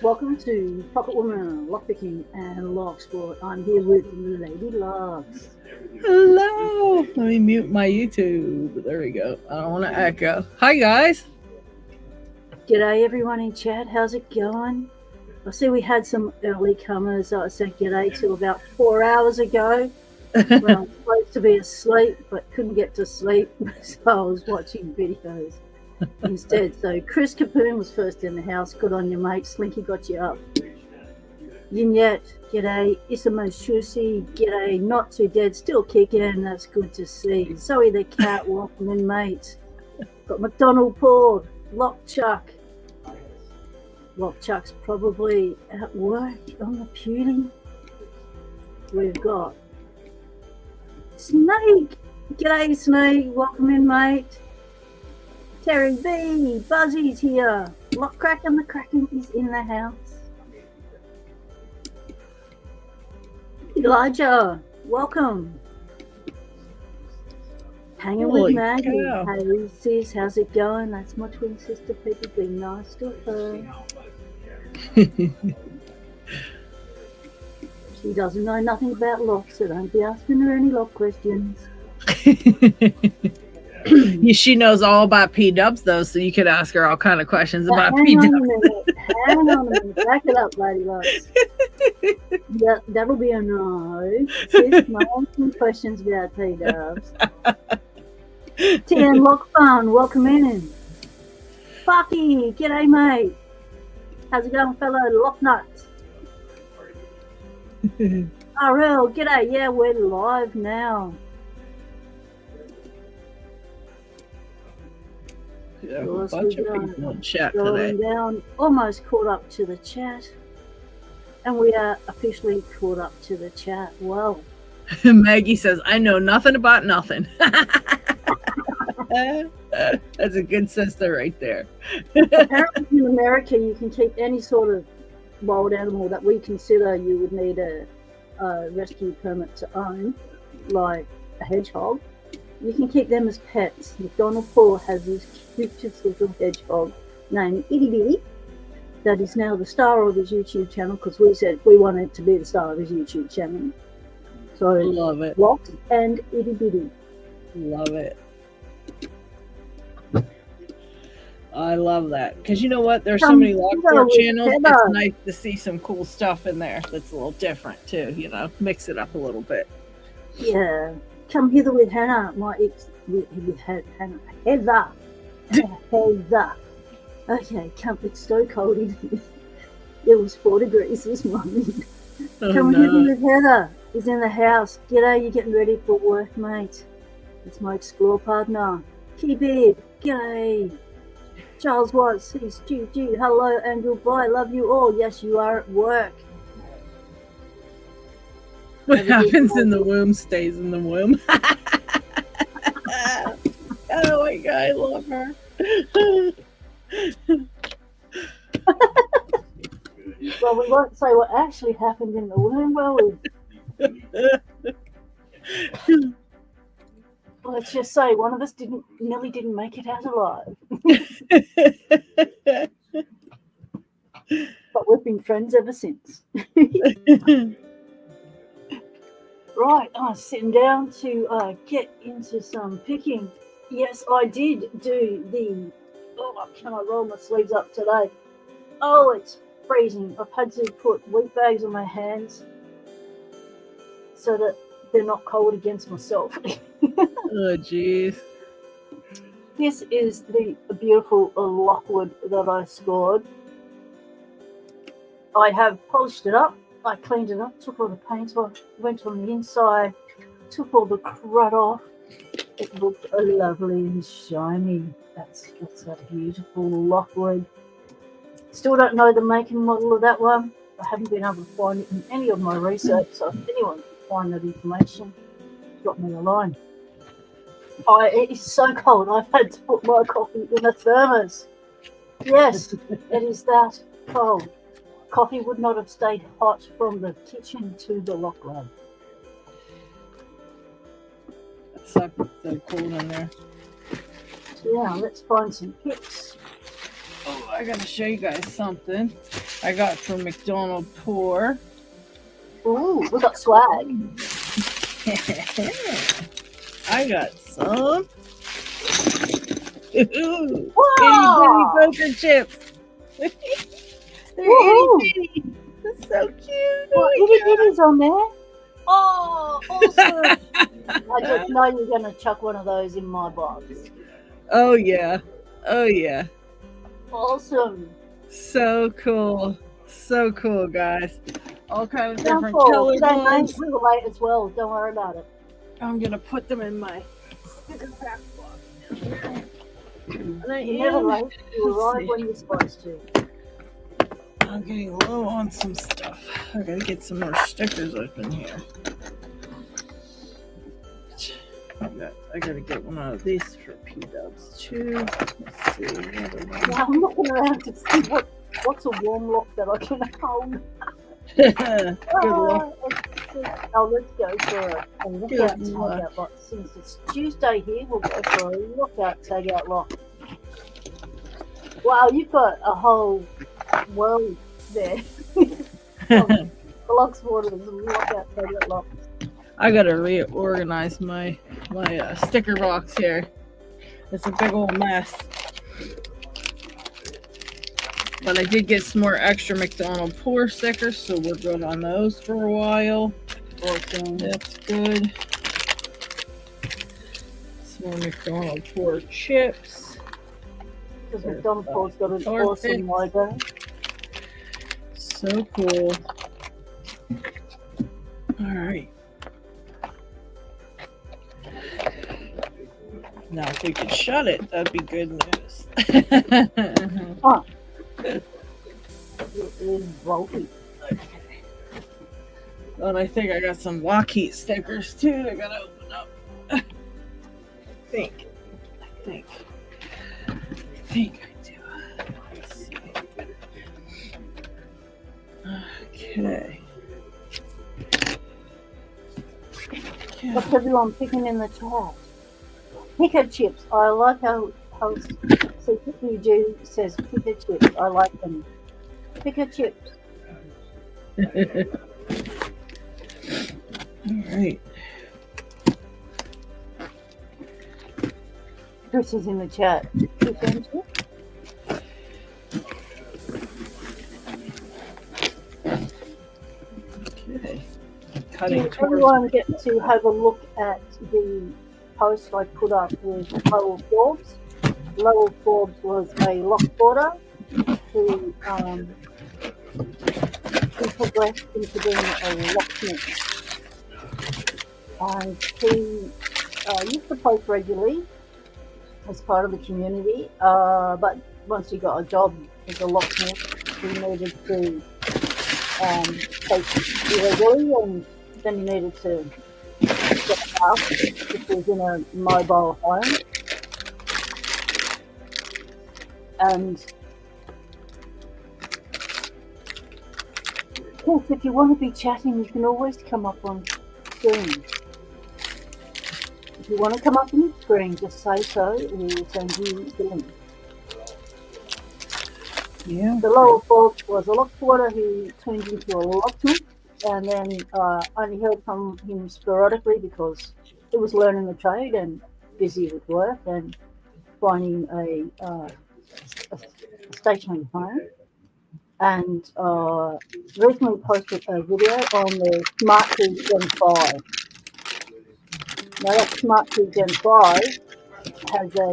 Welcome to Pocket Woman, Lockpicking, and Locksport. I'm here with Lady Locks. Hello. Let me mute my YouTube. There we go. I don't want to echo. Hi, guys. G'day, everyone in chat. How's it going? I see we had some early comers. I said g'day to about 4 hours ago. When I was supposed to be asleep, but couldn't get to sleep, so I was watching videos instead. So Chris Capoon was first in the house. Good on you, mate. Slinky got you up. Yinette, g'day. Isamo Shusi, g'day. Not too dead, still kicking. That's good to see. Zoe the cat, welcome in, mate. Got McDonald Paul, Lockchuck. Lockchuck's probably at work on the pewty. We've got Snake, g'day Snake, welcome in, mate. Terry B, Buzzy's here. Lockcracken the Kraken is in the house. Elijah, welcome. Hanging with Maggie. Cow. Hey sis, how's it going? That's my twin sister. People be nice to her. She doesn't know nothing about locks, so don't be asking her any lock questions. She knows all about P-dubs, though, so you could ask her all kind of questions about Hang P-dubs. on a minute. Hang on a minute. Back it up, Lady Locks. Yeah, that'll be a no. Sis, no asking questions about P-dubs. TN Lock Fun, welcome in. Fucky, g'day mate. How's it going, fellow lock nuts? RL, g'day. Yeah, we're live now. Yeah, a bunch of people in chat Scrolling today. down, almost caught up to the chat. And we are officially caught up to the chat. Wow. Maggie says, I know nothing about nothing. That's a good sister right there. Apparently in America, you can keep any sort of wild animal that we consider you would need a rescue permit to own, like a hedgehog. You can keep them as pets. McDonald Paul has this cutest little hedgehog named Itty Bitty that is now the star of his YouTube channel, because we said we wanted to be the star of his YouTube channel. So Love it. Locked and Itty Bitty. Love it. I love that. Because you know what? There's so many Locksport channels. It's nice to see some cool stuff in there that's a little different, too. You know, mix it up a little bit. Yeah. Come hither with Hannah, my ex, with Hannah. Heather. Heather. Okay, it's so cold in here. It was 4 degrees this morning. Come hither with Heather. He's in the house. G'day, you getting ready for work, mate? It's my explore partner. Keybeard, g'day. Charles Watts says, Jude, hello and goodbye. Love you all. Yes, you are at work. What happens in the womb stays in the womb. Oh my God, I love her. Well, we won't say what actually happened in the womb, will we? Let's just say one of us nearly didn't make it out alive. But we've been friends ever since. Right, I'm sitting down to get into some picking. Yes, I did do the... Oh, can I roll my sleeves up today? Oh, it's freezing. I've had to put wheat bags on my hands so that they're not cold against myself. Oh, jeez. This is the beautiful Lockwood that I scored. I have polished it up. I cleaned it up, took all the paint off, went on the inside, took all the crud off. It looked lovely and shiny. That's that beautiful Lockwood. Still don't know the make and model of that one. I haven't been able to find it in any of my research, so if anyone can find that information, drop me a line. It is so cold, I've had to put my coffee in a thermos. Yes, it is that cold. Coffee would not have stayed hot from the kitchen to the lock lab. It's so cold in there. So yeah, let's find some pics. Oh, I gotta show you guys something. I got from McDonald Pour. Ooh, we got swag. I got some. Ooh, Wow! itty bitty poker chips. They're Woohoo! itty bitty. That's so cute. Well, Oh itty bitties on there. Oh, awesome! my I just know you're going to chuck one of those in my box. Oh yeah. Oh yeah. Awesome. So cool. So cool, guys. All kinds of different Wonderful. color Today, mate, ones. we were late as well. Don't worry about it. I'm gonna put them in my sticker pack box. And I You're never am. late. You Let's arrive see. when you're supposed to. I'm getting low on some stuff. I gotta get some more stickers open here. I gotta get one out of these for P-dubs too. Let's see. What are they? Now I'm looking around to see what's a warm lock that I can hold. Good luck. Let's go for a lockout tagout lock. Since it's Tuesday here, we'll go for a lockout tagout lock. Wow, you've got a whole world there. The Locksport is a lockout tagout lock. I gotta reorganize my sticker box here. It's a big old mess. But I did get some more extra McDonald Pour stickers, so we're good on those for a while. Awesome. That's good. Some more McDonald Pour chips. Because McDonald Pour's got an Or awesome fits. logo. So cool. Alright. Now if we could shut it, that'd be good news. Oh. It is bulky. And I think I got some Lockheed stickers too. I gotta open up. I think I do. Let's see. Okay. What's everyone picking in the chat? Picker chips. I like how CPG says picker chips. I like them. Picker chips. Alright. Chris is in the chat. Picker chips. Okay. Cutting Did towards everyone get to have a look at the post I put up with Lowell Forbes? Lowell Forbes was a Locksporter who progressed into being a locksmith. And he used to post regularly as part of the community, but once he got a job as a locksmith, he needed to post regularly, and then he needed to get a house, which was in a mobile home. And of course, if you want to be chatting, you can always come up on screen. If you want to come up on the screen, just say so, we will send you the link. Yeah. The Lower Forbes was a Locksporter who turned into a locksmith, and then I only heard from him sporadically because he was learning the trade and busy with work and finding a stationary home. And recently posted a video on the Smart Key Gen 5. Now that Smart Key Gen 5 has a...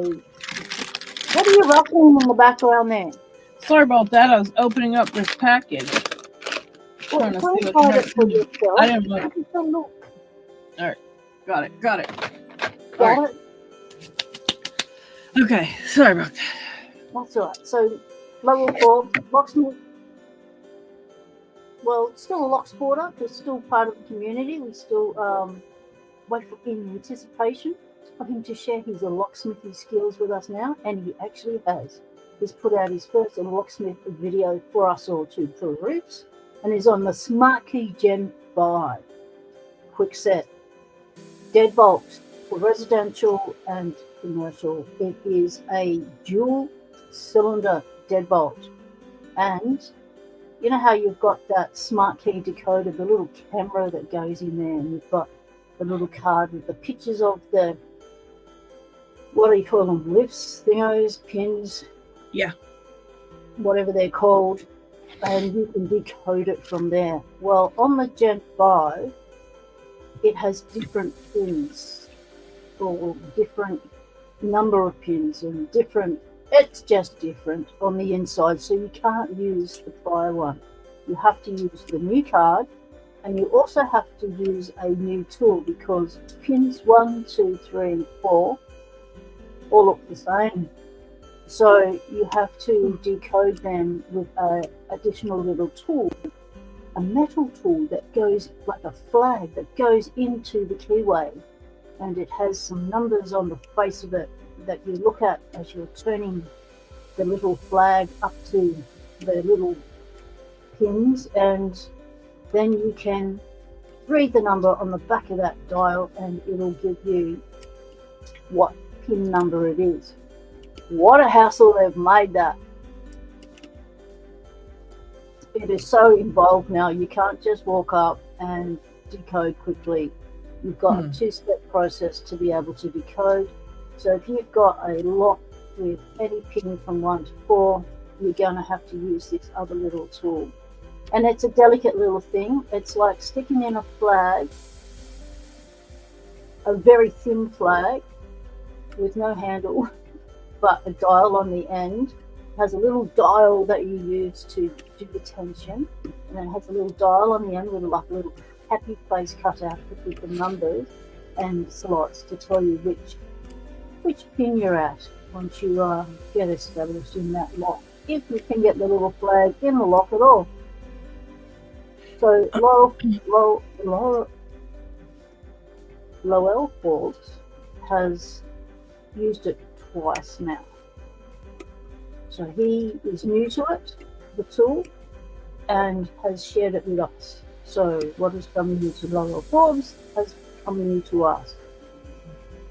What are you rustling in the background there? Sorry about that. I was opening up this package. Well, Trying to see don't what hide the it for heck- yourself. I didn't look. Have a look. Got it. Got Got it? Okay. Sorry about that. That's all right. So, level 4, locksmith. Well, still a Locksporter, but still part of the community. We still wait for in anticipation of him to share his locksmithing skills with us now, and he actually has. He's put out his first locksmith video for us all to peruse, and is on the Smart Key Gen 5. Quick set. Deadbolt for residential and commercial. It is a dual cylinder deadbolt, and you know how you've got that smart key decoder, the little camera that goes in there, and you've got the little card with the pictures of the, what do you call them, lifts, thingos, pins, Yeah. whatever they're called, and you can decode it from there. Well, on the Gen 5, it has different pins, or different number of pins, and different, it's just different on the inside, so you can't use the prior one. You have to use the new card, and you also have to use a new tool, because pins 1, 2, 3, 4 all look the same. So you have to decode them with an additional little tool, a metal tool that goes like a flag that goes into the keyway, and it has some numbers on the face of it that you look at as you're turning the little flag up to the little pins, and then you can read the number on the back of that dial, and it'll give you what pin number it is. What a hassle they've made that. It is so involved now. You can't just walk up and decode quickly. You've got a two-step process to be able to decode. So if you've got a lock with any pin from 1 to 4, you're going to have to use this other little tool. And it's a delicate little thing. It's like sticking in a flag, a very thin flag with no handle, but a dial on the end. It has a little dial that you use to do the tension, and then it has a little dial on the end with like a little happy face cut out with the numbers and slots to tell you which pin you're at once you get established in that lock, if you can get the little flag in the lock at all. So Lowell Forbes has used it twice now. So he is new to it, the tool, and has shared it with us. So what is coming new to Lowell Forbes has come new to us.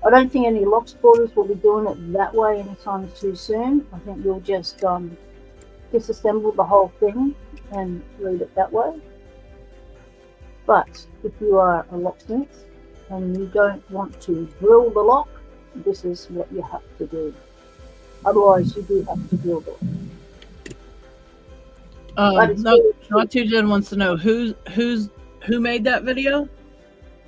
I don't think any Locksporters will be doing it that way anytime too soon. I think we'll just disassemble the whole thing and read it that way. But if you are a locksmith and you don't want to drill the lock, this is what you have to do. Otherwise, you do have to drill it. Not Too Jen wants to know who made that video.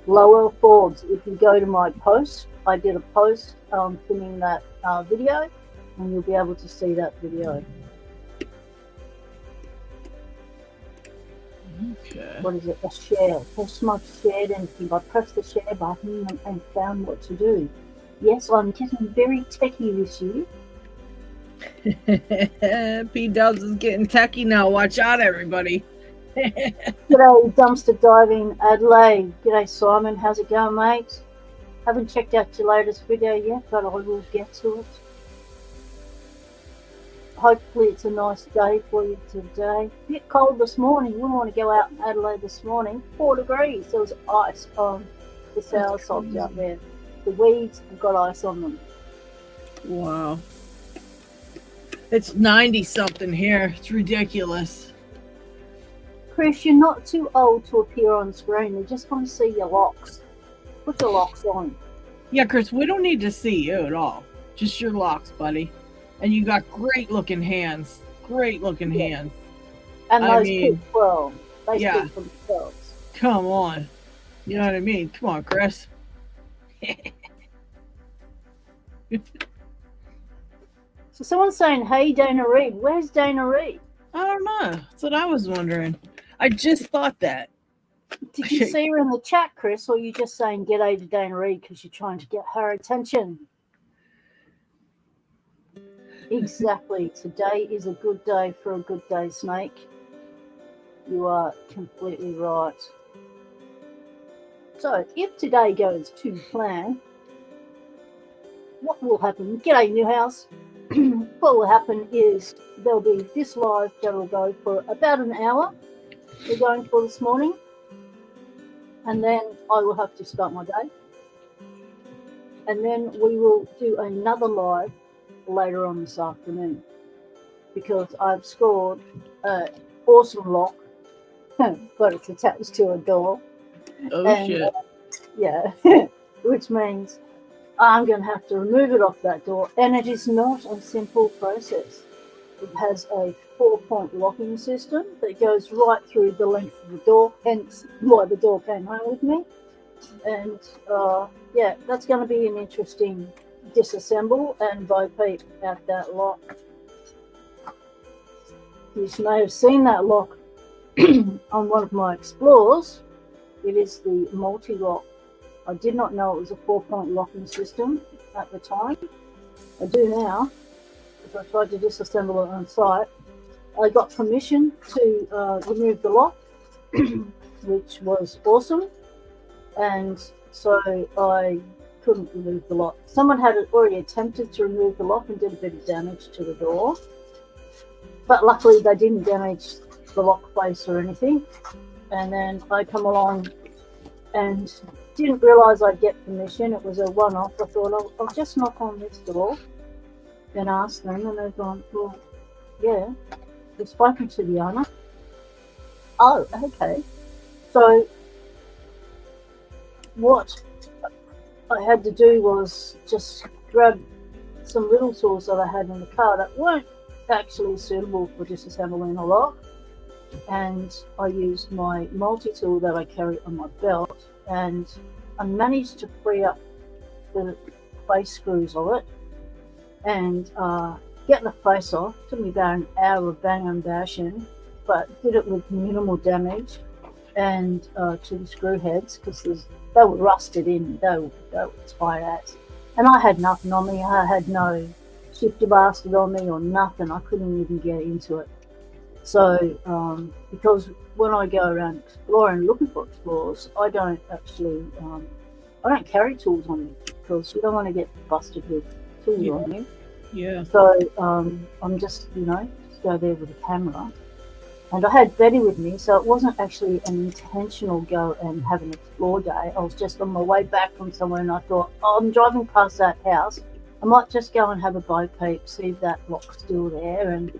Lowell Forbes. If you go to my post, I did a post filming that video, and you'll be able to see that video. Okay. What is it? A share. Press my shared anything. I pressed the share button and found what to do. Yes, I'm getting very techie this year. P-Dubs is getting techie now. Watch out, everybody. G'day, Dumpster Diving Adelaide. G'day, Simon. How's it going, mate? Haven't checked out your latest video yet, but I will get to it. Hopefully it's a nice day for you today. A bit cold this morning. We want to go out in Adelaide this morning. 4 degrees. There was ice on the sour sods out there. The weeds have got ice on them. Wow. It's 90 something here. It's ridiculous. Chris, you're not too old to appear on screen. We just want to see your locks. Put your locks on. Yeah, Chris, we don't need to see you at all. Just your locks, buddy. And you got great looking hands. Great looking hands. And those kids, well, they speak for themselves. Come on. You know what I mean? Come on, Chris. So someone's saying, hey, Dana Reed. Where's Dana Reed? I don't know. That's what I was wondering. I just thought that. Did you see her in the chat, Chris, or are you just saying g'day to Dana Reed because you're trying to get her attention? Exactly. Today is a good day for a good day, Snake. You are completely right. So, if today goes to plan, what will happen? G'day, Newhouse. What will happen is there'll be this live that will go for about an hour. We're going for this morning. And then I will have to start my day. And then we will do another live later on this afternoon, because I've scored awesome lock, but it's attached to a door. Oh, And shit. yeah, which means I'm going to have to remove it off that door. And it is not a simple process. It has a 4-point locking system that goes right through the length of the door, hence why the door came home with me. And yeah, that's going to be an interesting disassemble and bo-peep at that lock. You may have seen that lock on one of my explores. It is the multi-lock. I did not know it was a 4-point locking system at the time. I do now, because I tried to disassemble it on site. I got permission to remove the lock, which was awesome. And so I couldn't remove the lock. Someone had already attempted to remove the lock and did a bit of damage to the door. But luckily they didn't damage the lock face or anything. And then I come along and didn't realise I'd get permission. It was a one-off. I thought, I'll just knock on this door and ask them. And they've gone, well, yeah, we've spoken to the owner. Oh, okay. So what I had to do was just grab some little tools that I had in the car that weren't actually suitable for disassembling a lock, and I used my multi-tool that I carry on my belt, and I managed to free up the face screws of it and get the face off. It took me about an hour of bang and bashing, but did it with minimal damage, and to the screw heads, because they were rusted in, they were tight as. And I had nothing on me. I had no shifter bastard on me or nothing. I couldn't even get into it. So, because when I go around exploring, looking for explorers, I don't actually, I don't carry tools on me, because you don't want to get busted with tools on you. Yeah. So, I'm just, just go there with a camera. And I had Betty with me, so it wasn't actually an intentional go and have an explore day. I was just on my way back from somewhere, and I thought, I'm driving past that house. I might just go and have a bo peep, see if that lock's still there, and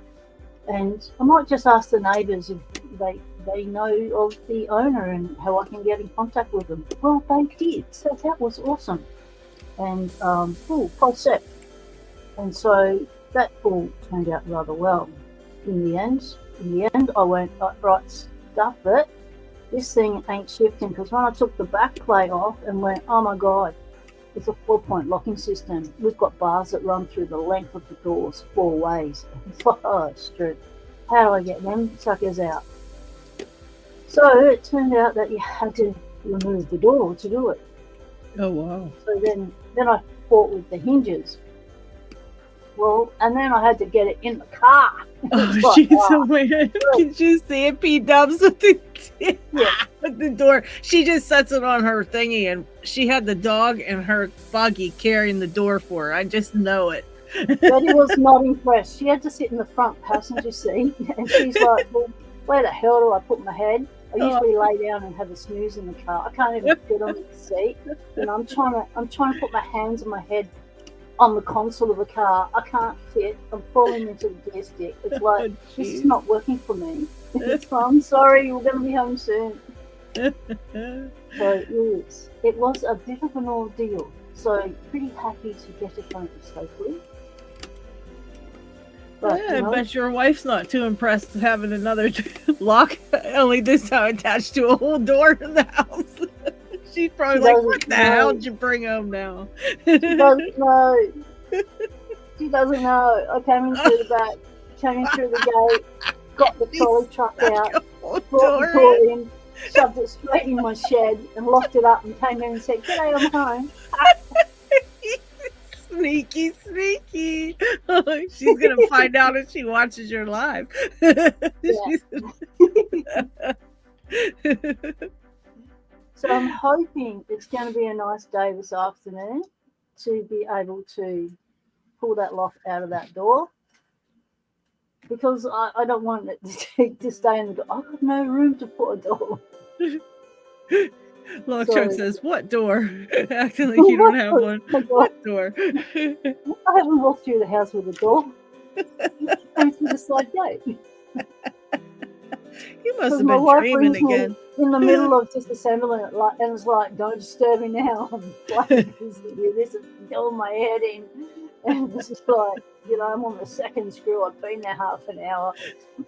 I might just ask the neighbours if they know of the owner and how I can get in contact with them. Well, they did, so that was awesome. And full set. And so that all turned out rather well in the end. I went, right, stuff it. This thing ain't shifting, because when I took the back plate off and went, oh my God, it's a 4-point locking system. We've got bars that run through the length of the doors 4 ways. It's like, oh, it's true. How do I get them suckers out? So it turned out that you had to remove the door to do it. Oh, wow. So then I fought with the hinges. Well, and then I had to get it in the car. Oh, she's so weird. Can you see it? P-dubs with the door. She just sets it on her thingy, and she had the dog and her buggy carrying the door for her. I just know it. Betty was not impressed. She had to sit in the front passenger seat, and she's like, well, where the hell do I put my head? I usually lay down and have a snooze in the car. I can't even fit on the seat. And I'm trying to put my hands and my head on the console of the car. I can't fit. I'm falling into the gear stick. It's like, this is not working for me. I'm sorry, we're going to be home soon. So it was a bit of an ordeal. So pretty happy to get it home safely. But, yeah, I bet your wife's not too impressed having another lock, only this time attached to a whole door in the house. She's probably like, what the hell did you bring home now? She doesn't know. She doesn't know. I came in through the back, came in through the gate, got the trolley truck out, brought the door in, shoved it straight in my shed and locked it up and came in and said, g'day, I'm home. Sneaky. Oh, she's going to find out if she watches your live. So I'm hoping it's going to be a nice day this afternoon to be able to pull that lock out of that door, because I don't want it to stay in the door. I've got no room to put a door. Truck says, what door? Acting like you don't have one. What door? I haven't walked through the house with a door. I'm through the side gate. You must Because have my been wife dreaming brings me again. in the middle of disassembling it, like, and it's like, don't disturb me now. I'm like, this is doing my head in. And it's just like, I'm on the second screw. I've been there half an hour.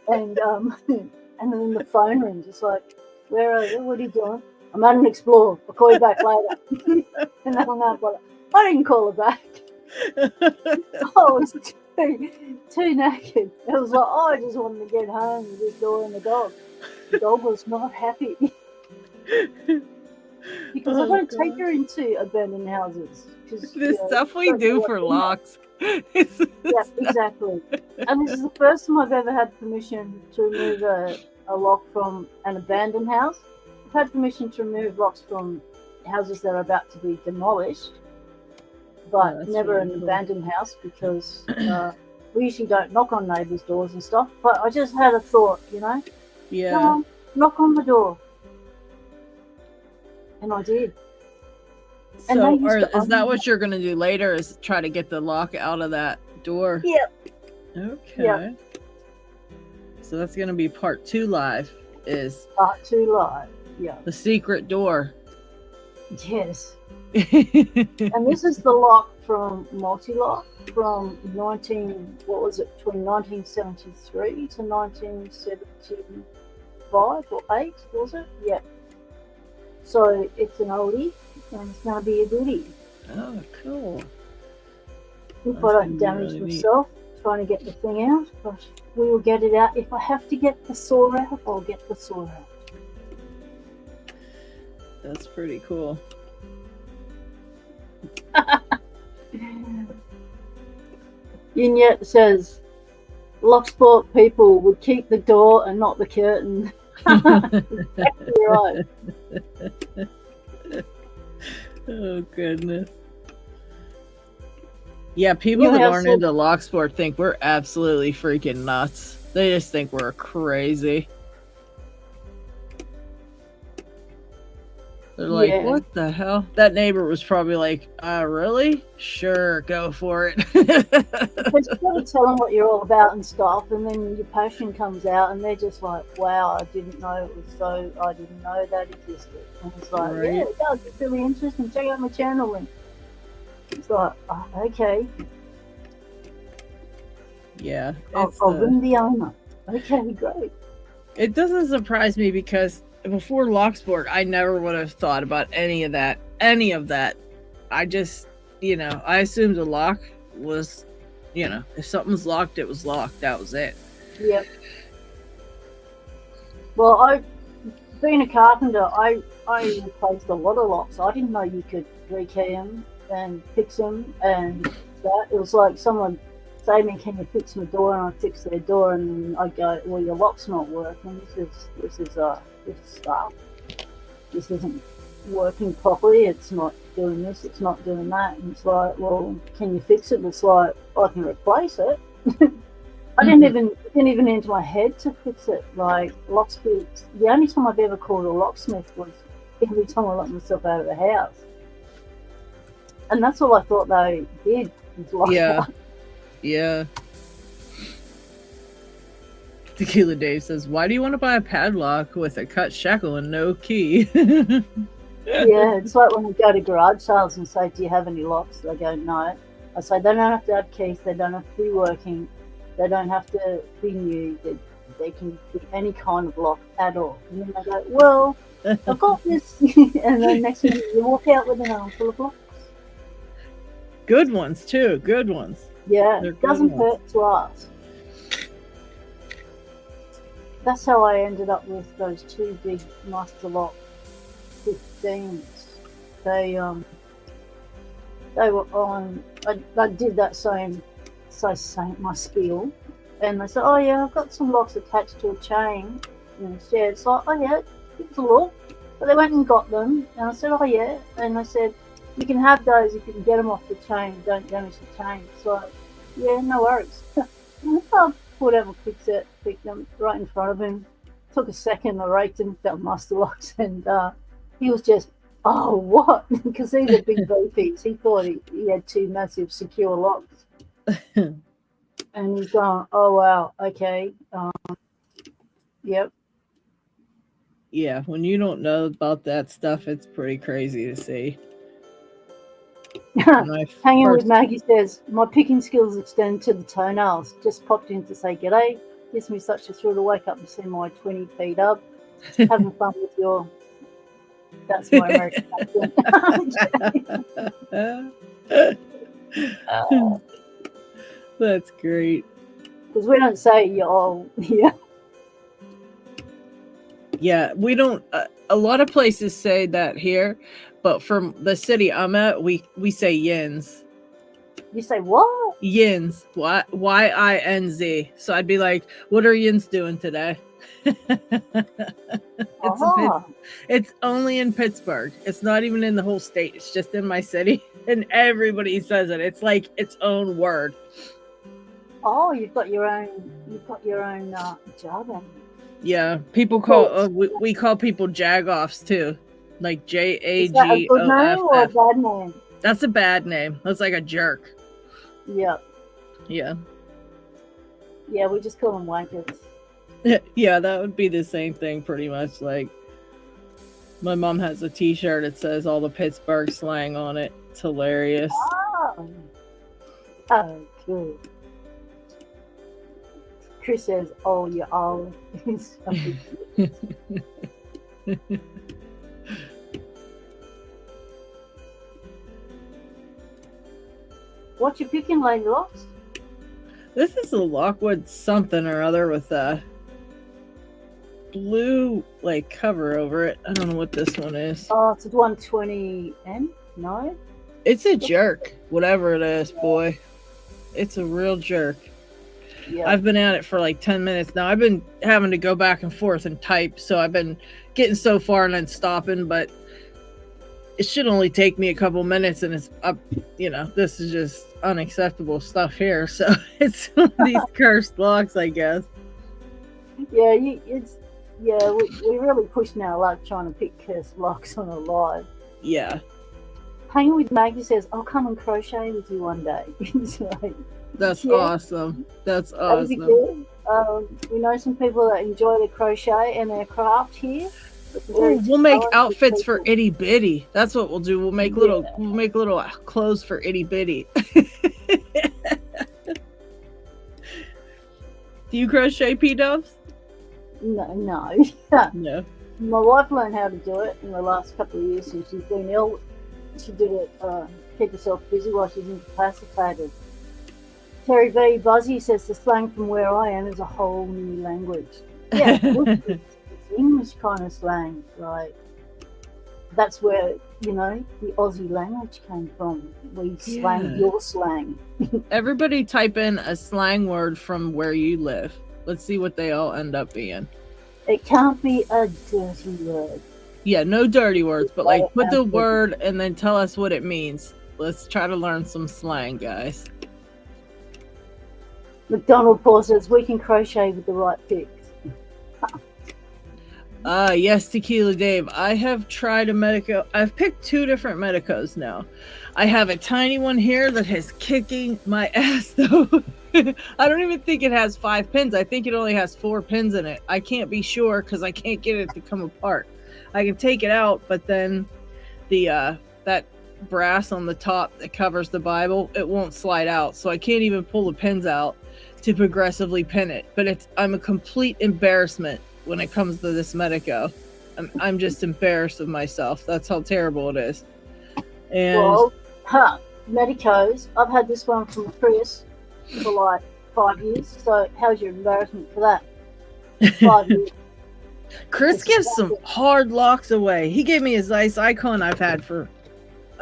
And and then the phone rings. It's like, where are you? What are you doing? I'm at an Explore. I'll call you back later. And I hung up. Like, I didn't call her back. I was too naked. It was like, I just wanted to get home with this door and the dog. The dog was not happy. Because I don't take her into abandoned houses. The stuff we do for locks. Yeah, exactly. And this is the first time I've ever had permission to remove a lock from an abandoned house. I've had permission to remove locks from houses that are about to be demolished, but never really an cool. abandoned house because we usually don't knock on neighbours' doors and stuff. But I just had a thought, Yeah. Come on, knock on the door. And I did. So, is that what you're going to do later? Is try to get the lock out of that door? Yeah. Okay. Yep. So that's going to be part 2 live. Is part 2 live? Yeah. The secret door. Yes. And this is the lock from Multi-Lock from between 1973 to 1975 or 8, was it? Yeah. So it's an oldie, and it's going to be a goodie. Oh, cool. If I don't damage myself trying to get the thing out, but we will get it out. If I have to get the saw out, I'll get the saw out. That's pretty cool. Vignette says, Locksport people would keep the door and not the curtain. Exactly right. Oh, goodness. Yeah, people that aren't into Locksport think we're absolutely freaking nuts. They just think we're crazy. They're like, what the hell? That neighbor was probably like, really? Sure, go for it. Because you've got to tell them what you're all about and stuff, and then your passion comes out, and they're just like, wow, I didn't know that existed. And it's like, right. Yeah, it does. It's really interesting. Check out my channel. And it's like, okay. Yeah. I'll ring the owner. Okay, great. It doesn't surprise me because before Locksport, I never would have thought about any of that. I just, I assumed a lock was, if something's locked, it was locked. That was it. Yep. Well, being a carpenter, I replaced a lot of locks. I didn't know you could rekey them and fix them, and that it was like someone say to me, "Can you fix my door?" And I fix their door, and I go, "Well, your lock's not working. This isn't working properly. It's not doing this. It's not doing that." And it's like, "Well, can you fix it?" And it's like, I can replace it. I didn't even enter my head to fix it. Like locksmith, the only time I've ever called a locksmith was every time I let myself out of the house, and that's all I thought they did. Yeah. Tequila Dave says, "Why do you want to buy a padlock with a cut shackle and no key?" Yeah, it's like when we go to garage sales and say, "Do you have any locks?" They go, "No." I say, "They don't have to have keys. They don't have to be working. They don't have to be new. They can be any kind of lock at all." And then they go, "Well, I've got this." And then next thing you walk out with an armful of locks. Good ones too. Good ones. Yeah, it doesn't hurt to ask. That's how I ended up with those 2 big Master Lock 15s. They were on. I did that same my spiel, and they said, "Oh yeah, I've got some locks attached to a chain." And I said, "So oh yeah, give us a look." But they went and got them, and I said, "Oh yeah," and I said, "You can have those if you can get them off the chain. Don't damage the chain." So yeah, no worries. Whatever, fix it, picked them right in front of him. Took a second, I raked him, found Master Locks, and he was just, "Oh, what?" Because these are big beefies. He thought he had 2 massive secure locks. And he's going, "Oh, wow, okay. Yep." Yeah, when you don't know about that stuff, it's pretty crazy to see. Hanging with Maggie says, my picking skills extend to the toenails. Just popped in to say g'day. Gives me such a thrill to wake up and see my 20p up. Having fun with your... That's my American accent. That's great. Because we don't say y'all here. Yeah, we don't. A lot of places say that here, but from the city I'm at, we say yins. You say what? Yins. Y-I-N-Z. So I'd be like, what are yins doing today? It's only in Pittsburgh. It's not even in the whole state. It's just in my city. And everybody says it. It's like its own word. Oh, you've got your own jargon. Yeah, people call we call people jagoffs too, like Jagoff. Is that a good name or a bad name? That's a bad name. That's like a jerk. Yeah. Yeah. Yeah, we just call them wankers. Yeah, that would be the same thing, pretty much. Like, my mom has a T-shirt that says all the Pittsburgh slang on it. It's hilarious. Oh, cool. Chris says, "Oh, you're old." What you picking, Lady Locks? This is a Lockwood something or other with a blue like cover over it. I don't know what this one is. Oh, it's a 120N? No? It's a jerk, whatever it is, boy. It's a real jerk. Yeah. I've been at it for like 10 minutes now. I've been having to go back and forth and type, so I've been getting so far and then stopping, but it should only take me a couple minutes, and it's up. You know, this is just unacceptable stuff here. So it's one of these cursed locks, I guess. Yeah, we really pushing our luck trying to pick cursed locks on a live. Yeah. Hanging with Maggie says, "I'll come and crochet with you one day." Like, that's awesome. That's awesome. We know some people that enjoy the crochet and their craft here. Ooh, we'll make outfits for itty bitty. That's what we'll do. We'll make little clothes for itty bitty. Do you crochet, P-dubs? No. No. My wife learned how to do it in the last couple of years since she's been ill. She did it keep herself busy while she's incapacitated. Terry V. Buzzy says the slang from where I am is a whole new language. Yeah, it's English kind of slang. Like, that's where, the Aussie language came from. We slang your slang. Everybody type in a slang word from where you live. Let's see what they all end up being. It can't be a dirty word. Yeah, no dirty words, but like put the word and then tell us what it means. Let's try to learn some slang, guys. McDonald Paul says we can crochet with the right picks. Yes, Tequila Dave. I have tried a Medico. I've picked 2 different Medicos now. I have a tiny one here that is kicking my ass, though. I don't even think it has 5 pins. I think it only has 4 pins in it. I can't be sure because I can't get it to come apart. I can take it out, but then the that brass on the top that covers the Bible, it won't slide out. So I can't even pull the pins out to progressively pin it. But I'm a complete embarrassment when it comes to this Medico. I'm just embarrassed of myself. That's how terrible it is. And Medicos. I've had this one from Chris for like 5 years. So how's your embarrassment for that? 5 years. Chris gives some hard locks away. He gave me his ice icon I've had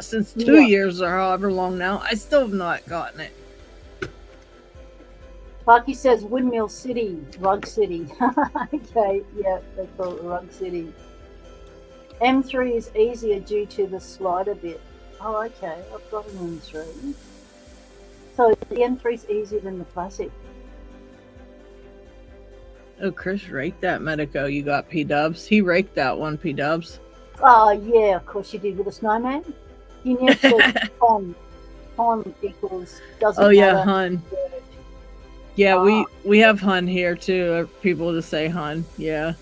since 2 years or however long now. I still have not gotten it. Parky says Windmill City, Rug City. Okay, yeah, they call it Rug City. M3 is easier due to the slider bit. Oh, okay, I've got an M3. So the M3 is easier than the Classic. Oh, Chris raked that Medico you got, P-dubs. He raked that one, P-dubs. Oh, yeah, of course you did with a snowman. You never said Hon equals doesn't matter. Yeah, Hun. Yeah, we have Hun here too. People to say Hun. Yeah.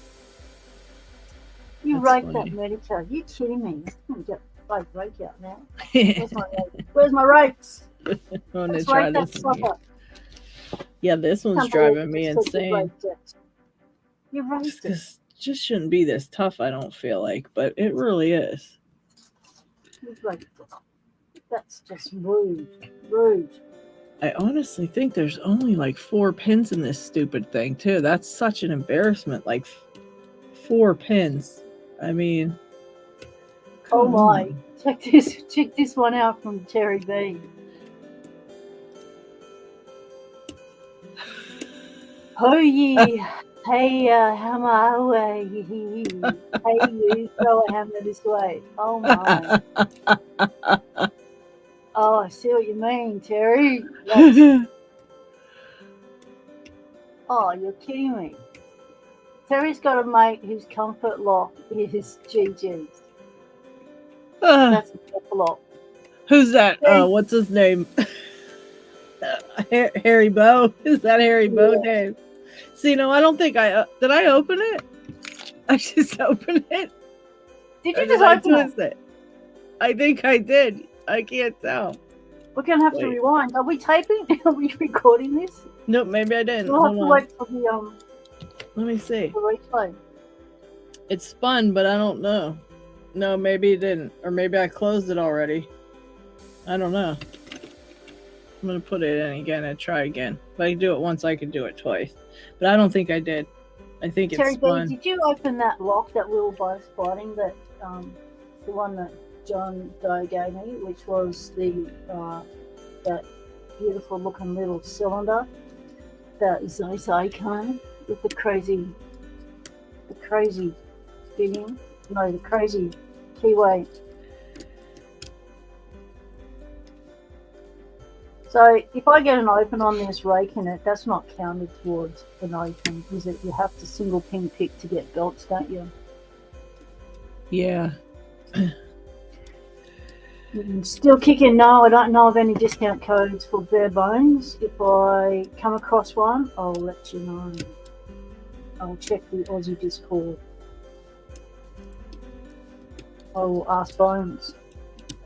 You That's rake funny. that medico. You kidding me? I'm gonna get my rake out now. Where's my rakes? I'm gonna Let's try rake that this one. sucker. Yeah, this one's Can't believe driving you me just said you insane. raked it. You Just raked it. because just shouldn't be this tough, I don't feel like, but it really is. You raked it. That's just rude. Rude. I honestly think there's only like 4 pins in this stupid thing too. That's such an embarrassment. Like 4 pins. I mean, Oh come my! on. Check this one out from Terry B. Oh ye, hey hammer away, hey you throw a hammer this way. Oh my! Oh, I see what you mean, Terry. That's, oh, you're kidding me. Terry's got a mate whose comfort lock is GG's. That's an awful lot. Who's that? What's his name? Harry Bow? Is that Harry Bow name? See, no, I don't think did I open it? I just opened it. Did you just open it? I think I did. I can't tell. We're gonna have to rewind. Are we taping? Are we recording this? Nope, maybe I didn't. We'll have to wait for the Let me see. The replay. It's spun, but I don't know. No, maybe it didn't, or maybe I closed it already. I don't know. I'm gonna put it in again and try again. If I can do it once, I can do it twice. But I don't think I did. I think it's spun. Did you open that lock that we were both fighting? That the one that John Doe gave me, which was the that beautiful looking little cylinder that is icon with the crazy spinning. No, the crazy keyway. So if I get an open on this rake in it, that's not counted towards an open, is it? You have to single pin pick to get belts, don't you? Yeah. Still kicking. No, I don't know of any discount codes for bare bones. If I come across one, I'll let you know. I'll check the Aussie Discord. I will ask Bones.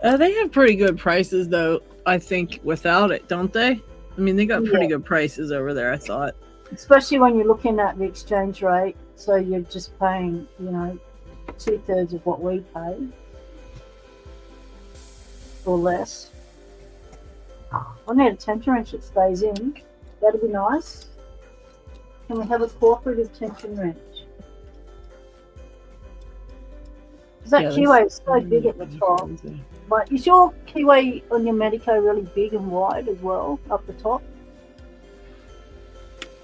They have pretty good prices, though, I think, without it, don't they? I mean, they got pretty good prices over there, I thought. Especially when you're looking at the exchange rate. So you're just paying, 2/3 of what we pay. Or less. I need a tension wrench that stays in. That'd be nice. Can we have a cooperative tension wrench? Because that keyway is so big at the top. But is your keyway on your Medico really big and wide as well up the top?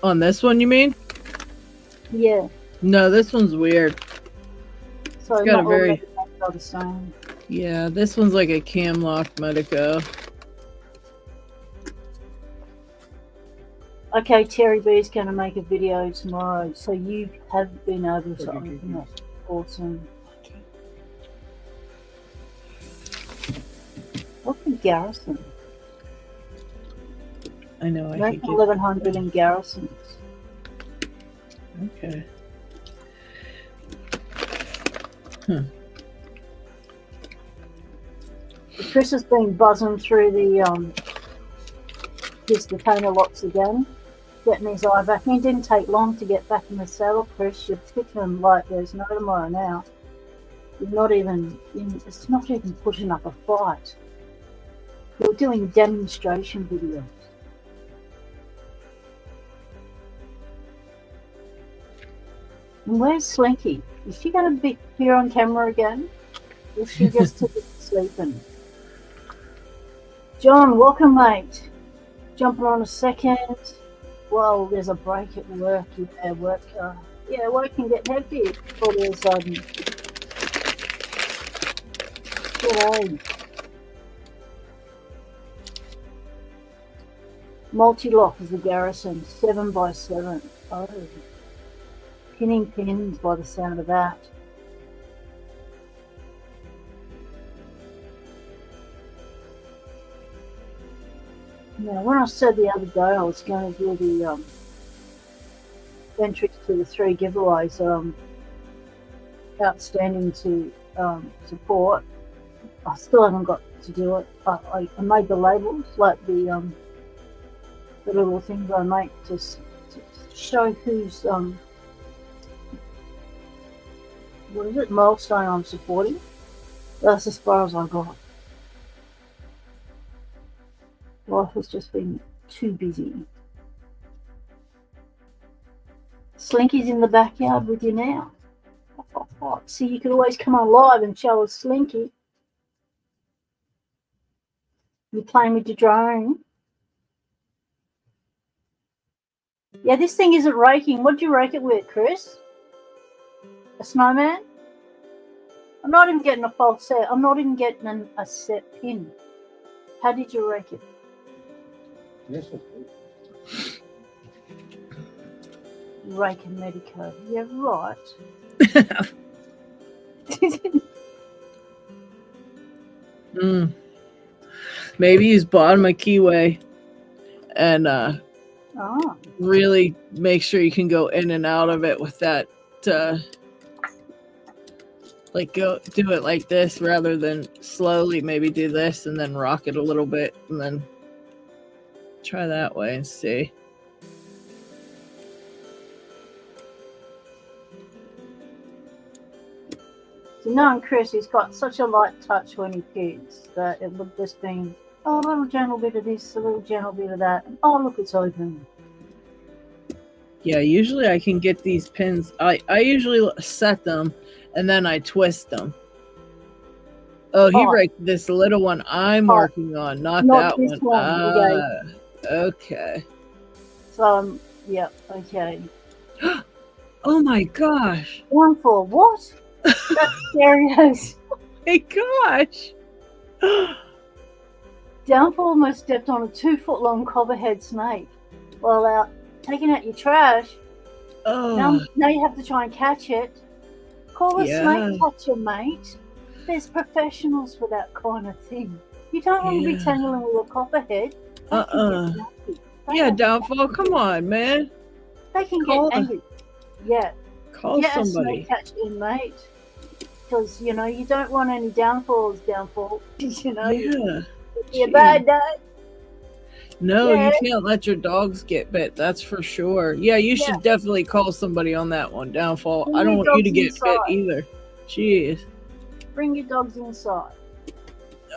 On this one, you mean? Yeah. No, this one's weird. So it's got a very. Are the same. Yeah, this one's like a cam lock Medico. Okay, Terry B's going to make a video tomorrow, so you have been able to open it. Awesome. What's in Garrison? I know. I think 1100 in Garrisons. Okay. Huh. Chris has been buzzing through his container locks again, getting his eye back. It didn't take long to get back in the saddle, Chris. You're ticking like there's no tomorrow now. You're not even it's not even pushing up a fight. You're doing demonstration videos. And where's Slinky? Is she going to be here on camera again? Or is she just sleeping? John, welcome, mate. Jumping on a second. Well, there's a break at work. Work can get heavy all of a sudden. G'day. Multi-lock is the Garrison, 7x7. Oh. Pinning pins by the sound of that. Now, when I said the other day I was going to do the entries to the 3 giveaways, outstanding to support. I still haven't got to do it. I made the labels, like the little things I make to show who's what is it, milestone I'm supporting. That's as far as I got. Life has just been too busy. Slinky's in the backyard with you now. See, you could always come on live and show us Slinky. You're playing with your drone. Yeah, this thing isn't raking. What did you rake it with, Chris? A snowman? I'm not even getting a false set. I'm not even getting a set pin. How did you rake it? Yes, Rake and Medico. Yeah, right. Maybe use bottom of keyway and really make sure you can go in and out of it with that. Like do it like this rather than slowly. Maybe do this and then rock it a little bit and then try that way and see. So knowing Chris, he's got such a light touch when he picks that it would just be, oh, a little gentle bit of this, a little gentle bit of that. And, oh, look, it's open. Yeah, usually I can get these pins. I usually set them and then I twist them. Oh, he raked this little one I'm working on, not that one. Okay. So, yeah, okay. Oh my gosh. One for what? That's stereos. Oh my gosh. Downfall almost stepped on a 2-foot-long copperhead snake while out taking out your trash. Oh. Now you have to try and catch it. Call a snake catcher, mate. There's professionals for that kind of thing. You don't want to be tangling with a copperhead. Yeah, Downfall, come on, man. They can get angry. Yeah. Call get somebody. A snake catch in, mate. Because, you know, you don't want any downfall. You know, it'd be a bad day. No, you can't let your dogs get bit. That's for sure. Yeah, you should definitely call somebody on that one, Downfall. I don't want you to get bit either. Jeez. Bring your dogs inside.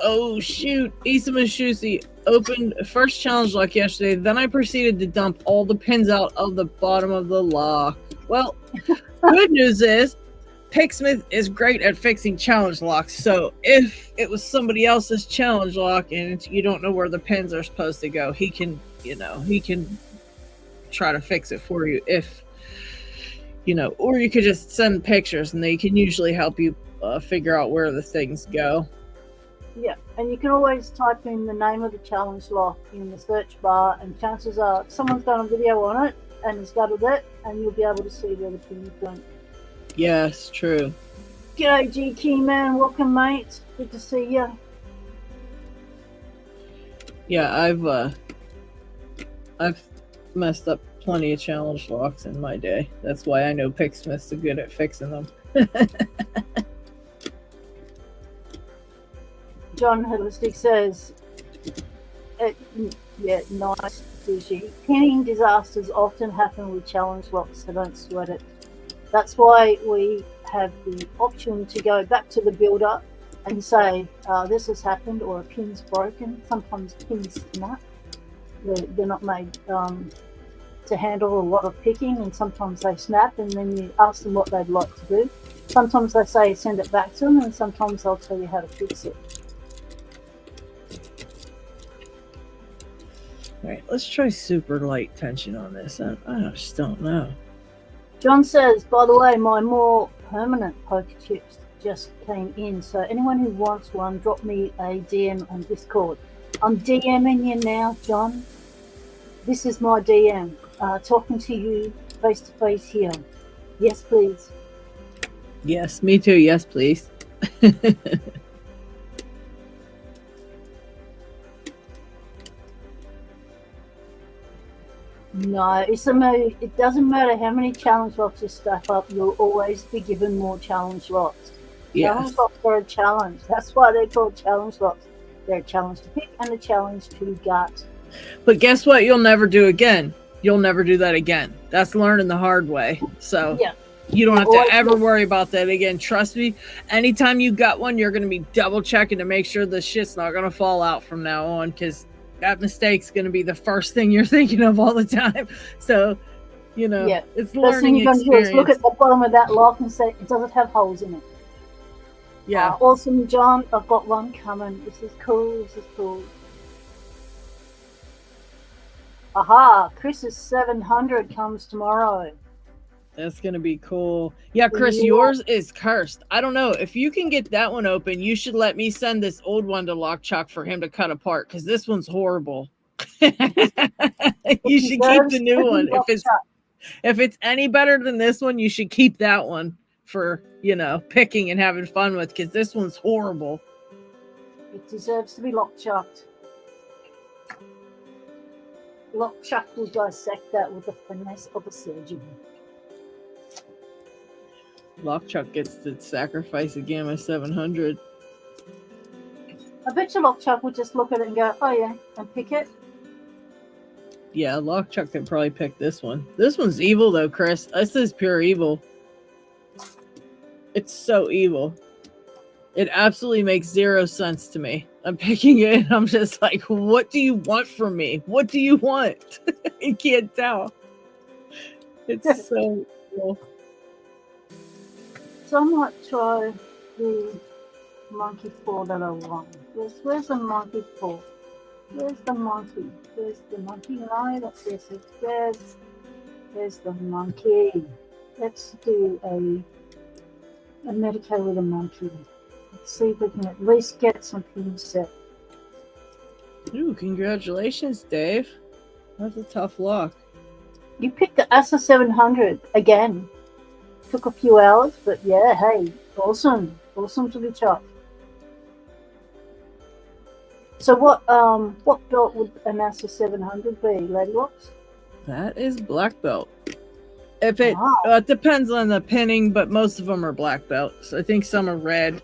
Oh, shoot. Isama Shusi opened first challenge lock yesterday. Then I proceeded to dump all the pins out of the bottom of the lock. Well, good news is Picksmith is great at fixing challenge locks. So if it was somebody else's challenge lock and you don't know where the pins are supposed to go, he can try to fix it for you if, or you could just send pictures and they can usually help you figure out where the things go. Yeah, and you can always type in the name of the challenge lock in the search bar and chances are someone's done a video on it and has gutted it and you'll be able to see where the pins go. Yes, true. G'day, G Key Man. Welcome, mate. Good to see you. Yeah, I've messed up plenty of challenge locks in my day. That's why I know Picksmith's so good at fixing them. John Holistic says, nice sushi. Pinning disasters often happen with challenge locks, so don't sweat it. That's why we have the option to go back to the builder and say, this has happened, or a pin's broken. Sometimes pins snap. They're not made to handle a lot of picking, and sometimes they snap, and then you ask them what they'd like to do. Sometimes they say send it back to them, and sometimes they'll tell you how to fix it. All right, let's try super light tension on this. I just don't know. John says, by the way, my more permanent poker chips just came in. So anyone who wants one, drop me a DM on Discord. I'm DMing you now, John. This is my DM. Talking to you face to face here. Yes, please. Yes, me too. Yes, please. No, it's a move. It doesn't matter how many challenge locks you stack up, you'll always be given more challenge locks. Challenge Yes. locks are a challenge. That's why they're called challenge locks. They're a challenge to pick and a challenge to gut. But guess what? You'll never do again. You'll never do that again. That's learning the hard way. So Yeah. you don't have Always to ever look- worry about that again. Trust me. Anytime you got one, you're going to be double checking to make sure the shit's not going to fall out from now on, because that mistake's going to be the first thing you're thinking of all the time. So, you know, Yeah. it's First thing learning you're going to do is look experience. at the bottom of that lock and say, does it have holes in it? Yeah. Awesome, John. I've got one coming. This is cool. This is cool. Aha! Chris's 700 comes tomorrow. That's going to be cool. Yeah, Chris, Yeah. yours is cursed. I don't know. If you can get that one open, you should let me send this old one to Lockchuck for him to cut apart, because this one's horrible. You should keep the new one. If it's any better than this one, you should keep that one for, you know, picking and having fun with, because this one's horrible. It deserves to be lock-chucked. Lockchuck will dissect that with the finesse of a surgeon. Lockchuck gets to sacrifice a Gamma 700. I bet you Lockchuck would just look at it and go, oh yeah, and pick it. Yeah, Lockchuck could probably pick this one. This one's evil though, Chris. This is pure evil. It's so evil. It absolutely makes zero sense to me. I'm picking it and I'm just like, what do you want from me? What do you want? I can't tell. It's so evil. So I might try the monkey paw that I want. Where's the monkey paw? Where's the monkey? Where's the monkey? No, that's this. There's the monkey. Let's do a medicate with a monkey. Let's see if we can at least get some pins set. Ooh, congratulations, Dave. That's a tough lock. You picked the ASA 700 again. Took a few hours, but yeah, hey, awesome. Awesome to be chopped. So what belt would an ASA 700 be, Ladylocks? That is black belt. If it Wow. it depends on the pinning, but most of them are black belts. I think some are red.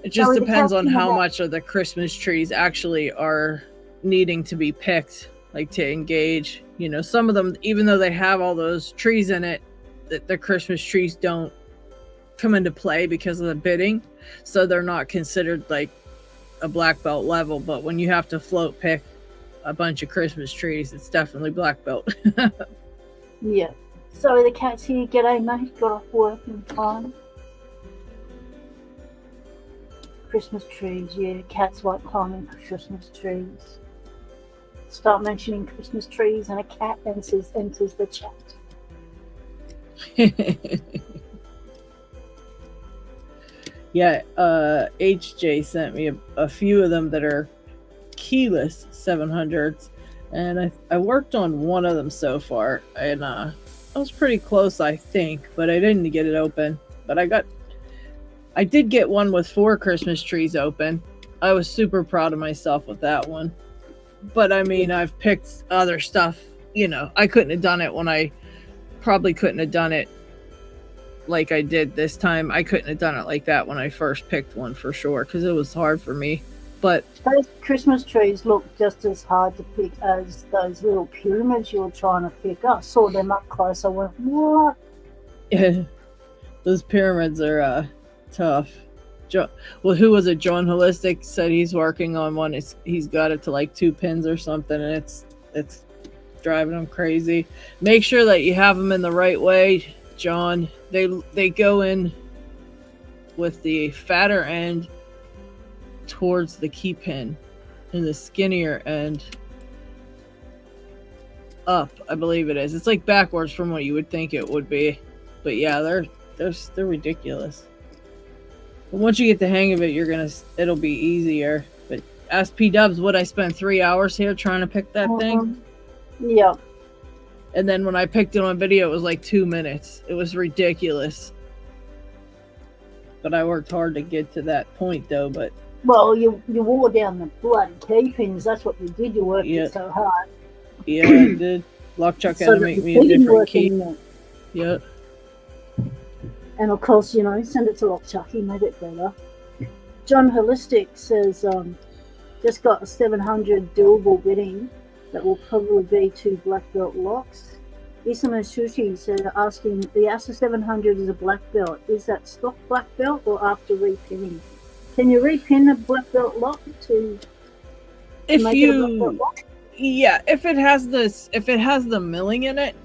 It just So it depends on depends on how what- much of the Christmas trees actually are needing to be picked, like to engage. You know, some of them, even though they have all those trees in it, the Christmas trees don't come into play because of the bidding, so they're not considered like a black belt level. But when you have to float pick a bunch of Christmas trees, it's definitely black belt. Yeah. Sorry, the cat's here. G'day, mate. Got off work in time. Christmas trees, yeah. Cats like climbing Christmas trees. Start mentioning Christmas trees and a cat enters the chat. Yeah, HJ sent me a few of them that are keyless 700s, and I worked on one of them so far, and I was pretty close, I think, but I didn't get it open. But I did get one with 4 Christmas trees open. I was super proud of myself with that one. But I mean, I've picked other stuff, you know, I couldn't have done it when I probably couldn't have done it like I did this time. I couldn't have done it like that when I first picked one for sure, because it was hard for me. But Those Christmas trees look just as hard to pick as those little pyramids you were trying to pick. I saw them up close. I went, what? those pyramids are tough. Well, who was it? John Holistic said he's working on one. He's got it to like 2 pins or something, and it's driving him crazy. Make sure that you have them in the right way, John. They go in with the fatter end towards the key pin, and the skinnier end up, I believe it is. It's like backwards from what you would think it would be. But yeah, they're ridiculous. But once you get the hang of it, it'll be easier. But ask P Dubs, would I spend 3 hours here trying to pick that thing? Yeah. And then when I picked it on video, it was like 2 minutes. It was ridiculous. But I worked hard to get to that point, though. But Well, you wore down the bloody key pins. That's what you did. You worked Yeah. it so hard. Yeah, I did. Lockchuck had so to that make the me a key different work key. anymore. Yep. And of course, send it to Lockchuck. He made it better. John Holistic says, just got a 700 doable bidding that will probably be 2 black belt locks. Isama Sushi said, asking, the ASA 700 is a black belt. Is that stock black belt or after repinning? Can you repin a black belt lock to If make it a black belt you, lock? yeah, if it has the milling in it,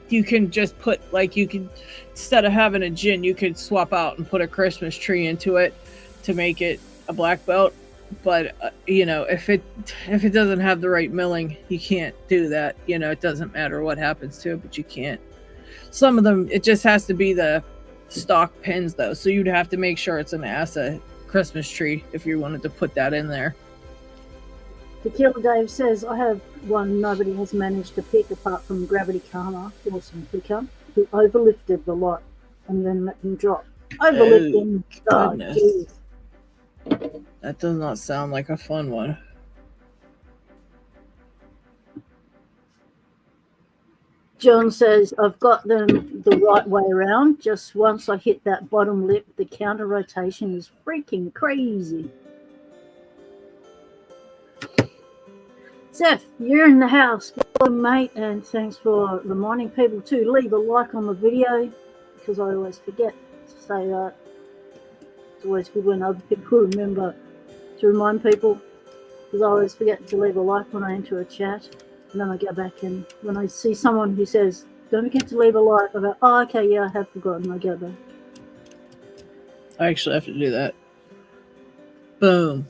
you can just put, like, you could, instead of having a gin, you could swap out and put a Christmas tree into it to make it a black belt. But if it doesn't have the right milling, you can't do that. It doesn't matter what happens to it, but you can't. Some of them, it just has to be the stock pins though, so you'd have to make sure it's an ASA Christmas tree if you wanted to put that in there. Tequila Dave says, I have one nobody has managed to pick apart from Gravity Karma, awesome picker, who overlifted the lot and then let him drop. Overlifting. Oh, goodness. geez. That does not sound like a fun one. John says, I've got them the right way around. Just once I hit that bottom lip, the counter rotation is freaking crazy. Seth, you're in the house. Welcome, mate, and thanks for reminding people to leave a like on the video, because I always forget to say that. It's always good when other people remember to remind people, because I always forget to leave a like when I enter a chat, and then I go back and when I see someone who says, don't forget to leave a like, I go, oh, okay, yeah, I have forgotten, I go back. I actually have to do that. Boom.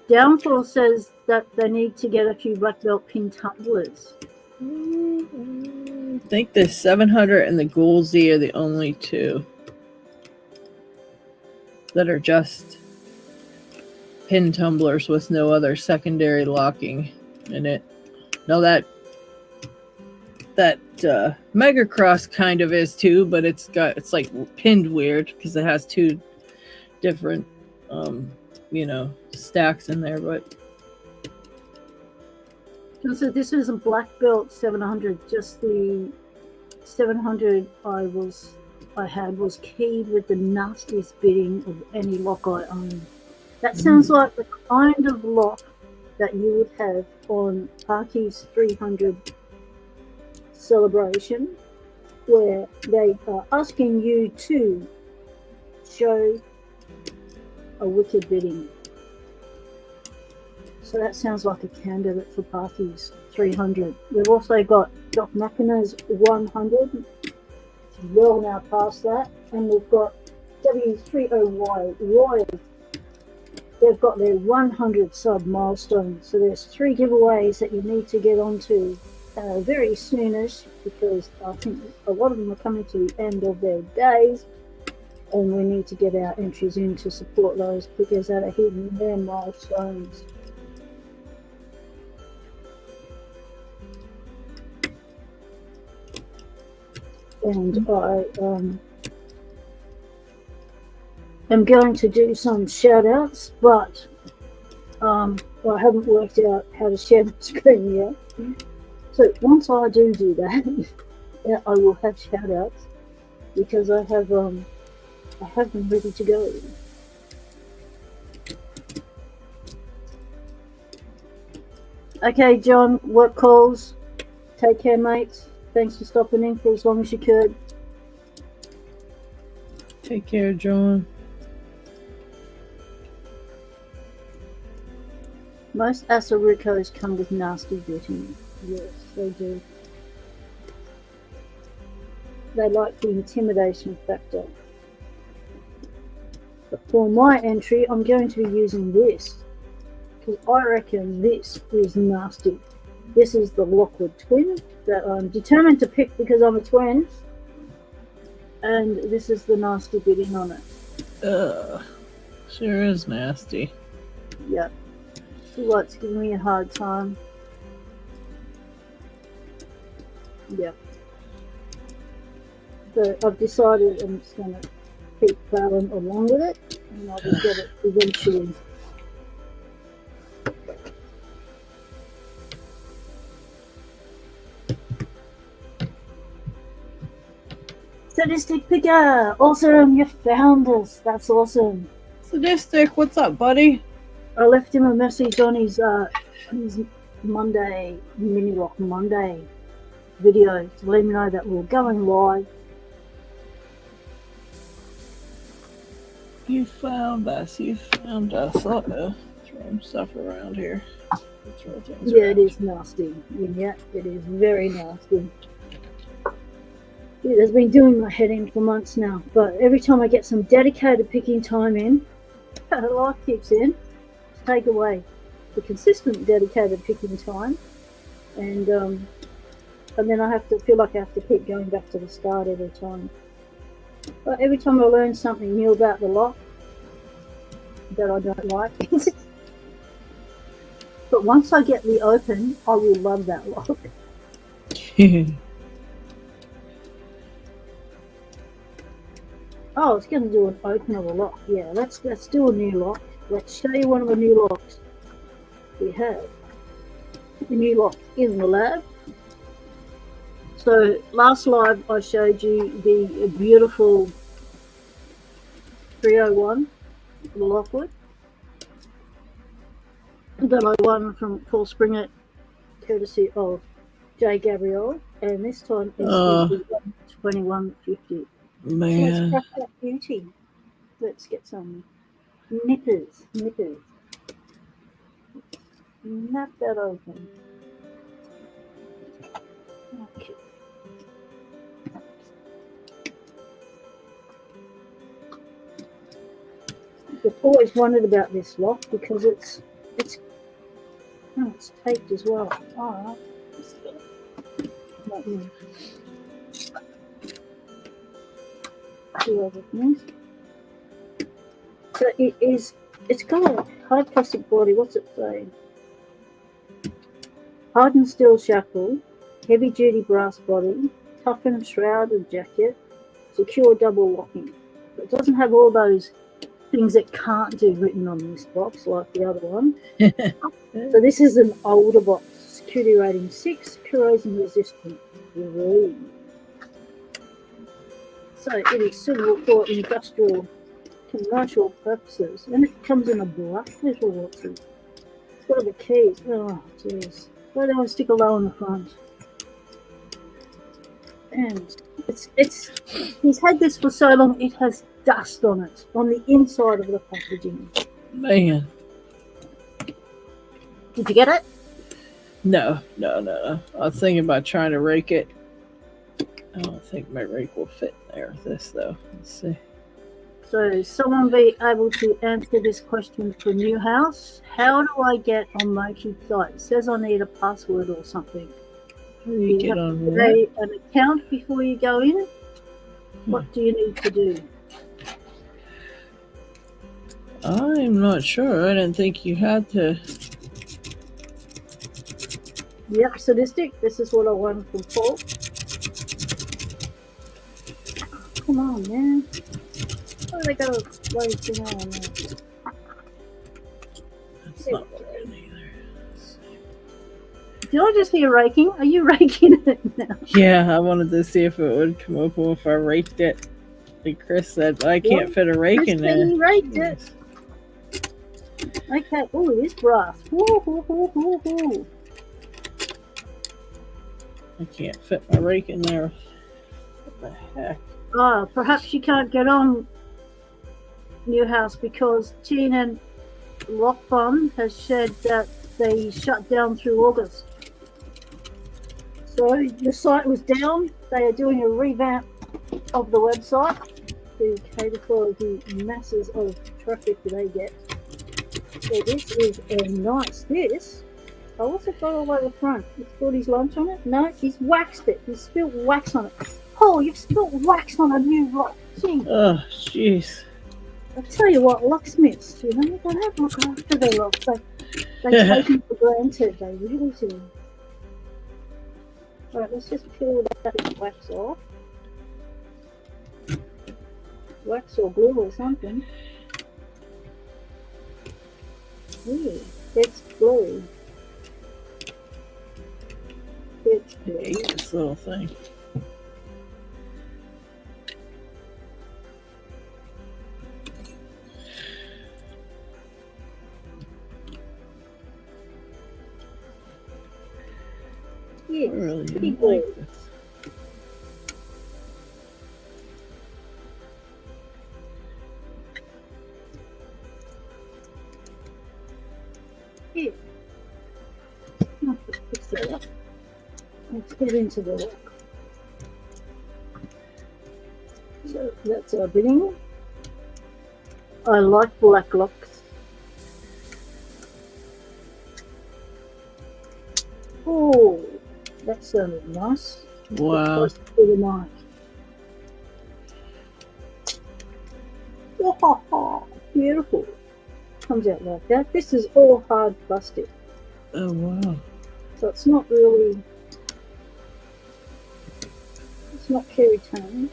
Downfall says that they need to get a few black belt pin tumblers. I think the 700 and the Ghoul Z are the only two that are just pin tumblers with no other secondary locking in it. No, that Mega Cross kind of is too, but it's like pinned weird because it has two different stacks in there. But so this is a black belt 700. Just the 700 I had was keyed with the nastiest bidding of any lock I own. That sounds like the kind of lock that you would have on Parky's 300 celebration, where they are asking you to show a wicked bidding. So that sounds like a candidate for Parky's 300. We've also got Doc Machina's 100. It's well now past that. And we've got W30Y Roy. They've got their 100 sub milestone. So there's 3 giveaways that you need to get onto very soonish, because I think a lot of them are coming to the end of their days. And we need to get our entries in to support those because that are hitting their milestones. And I am going to do some shout outs, but I haven't worked out how to share the screen yet. So once I do that, I will have shout outs because I have them ready to go. Okay, John, work calls. Take care, mates. Thanks for stopping in for as long as you could. take care, John. Most Asarukos come with nasty bitting. Yes, they do. They like the intimidation factor. But for my entry, I'm going to be using this, because I reckon this is nasty. This is the Lockwood Twin that I'm determined to pick because I'm a twin. And this is the nasty bidding on it. Ugh. Sure is nasty. Yeah. See what's giving me a hard time. Yeah. So I've decided I'm just going to keep plowing along with it, and I will get it eventually. Sadistic Picker! Awesome, you found us. That's awesome. Sadistic, what's up, buddy? I left him a message on his Monday, Mini Lock Monday video to let him know that we're going live. You found us. Uh-oh. Throwing stuff around here. Yeah, it is nasty. Yeah, it is very nasty. It has been doing my head in for months now, but every time I get some dedicated picking time in, life kicks in to take away the consistent dedicated picking time, and then I have to feel like I have to keep going back to the start every time. But every time I learn something new about the lock that I don't like, but once I get the open, I will love that lock. Oh, it's going to do an open of a lock. Yeah, let's do a new lock. Let's show you one of the new locks we have. The new lock in the lab. So last live I showed you the beautiful 301 Lockwood that I won from Paul Springer, courtesy of Jay Gabriel, and this time it's the 2150. Man. Let's crack that beauty. Let's get some nippers. Snap that open. Okay. I've always wondered about this lock because it's taped as well. Alright. Not me. Two other things. So it's got a hard plastic body. What's it say? Hardened steel shackle, heavy duty brass body, toughened shrouded jacket, secure double locking. It doesn't have all those things it can't do written on this box like the other one. So this is an older box. Security rating 6, corrosion resistant 3. So it is suitable for industrial, commercial purposes, and it comes in a black little watch. What are the keys? Oh, jeez. Why don't I stick a low on the front? And he's had this for so long, it has dust on it, on the inside of the packaging. Man. Did you get it? No. I was thinking about trying to rake it. I don't think my rake will fit in there with this, though. Let's see. So, someone be able to answer this question for Newhouse. How do I get on Mochi's site? It says I need a password or something. You get on to create an account before you go in? What do you need to do? I'm not sure. I didn't think you had to. Yep, sadistic. This is what I want from Paul. Come on, man. Why they got a bloody thing on there? That's not working either. Did I just hear raking? Are you raking it now? Yeah, I wanted to see if it would come open if I raked it. Like Chris said, but I can't fit a rake in there. You raked it. Okay. Oh, it is brass. Ooh. I can't fit my rake in there. What the heck? Oh, perhaps you can't get on Newhouse because Teen Lock Fund has said that they shut down through August. So the site was down. They are doing a revamp of the website to cater for the masses of traffic they get. So this is a nice. Oh, what's it got all over the front? It's got his lunch on it? No, he's waxed it. He's spilled wax on it. Oh, you've spilled wax on a new lock. Gee. Oh, jeez. I tell you what, locksmiths, you know, they don't look after their locks. They take them for granted. They really do. Alright, let's just peel that wax off. Wax or glue or something. Ooh, it's glue. It's glue. I hate this little thing. really Pretty don't like good. this. Here. I'll just fix that up. Let's get into the lock. So that's our bidding. I like black locks. Oh, that sounded nice. Wow. Close to the mic. Oh, beautiful. Comes out like that. This is all hard plastic, Oh, wow. so it's not really. It's not carry tone.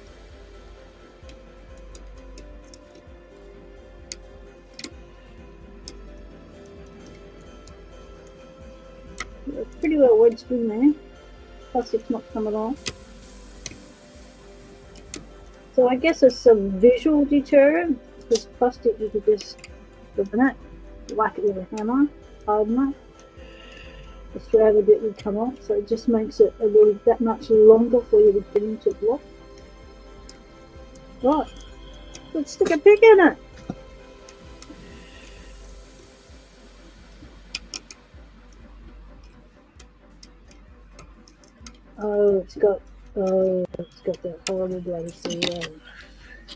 It's pretty well wedged in there. Plastic's not coming off. So I guess it's some visual deterrent. This plastic you could just open it, whack it with a hammer, harden it. The strata bit would come off, so it just makes it a little that much longer for you to get into the block. Right, let's stick a pig in it. Oh, it's got that horrible bloody keyway.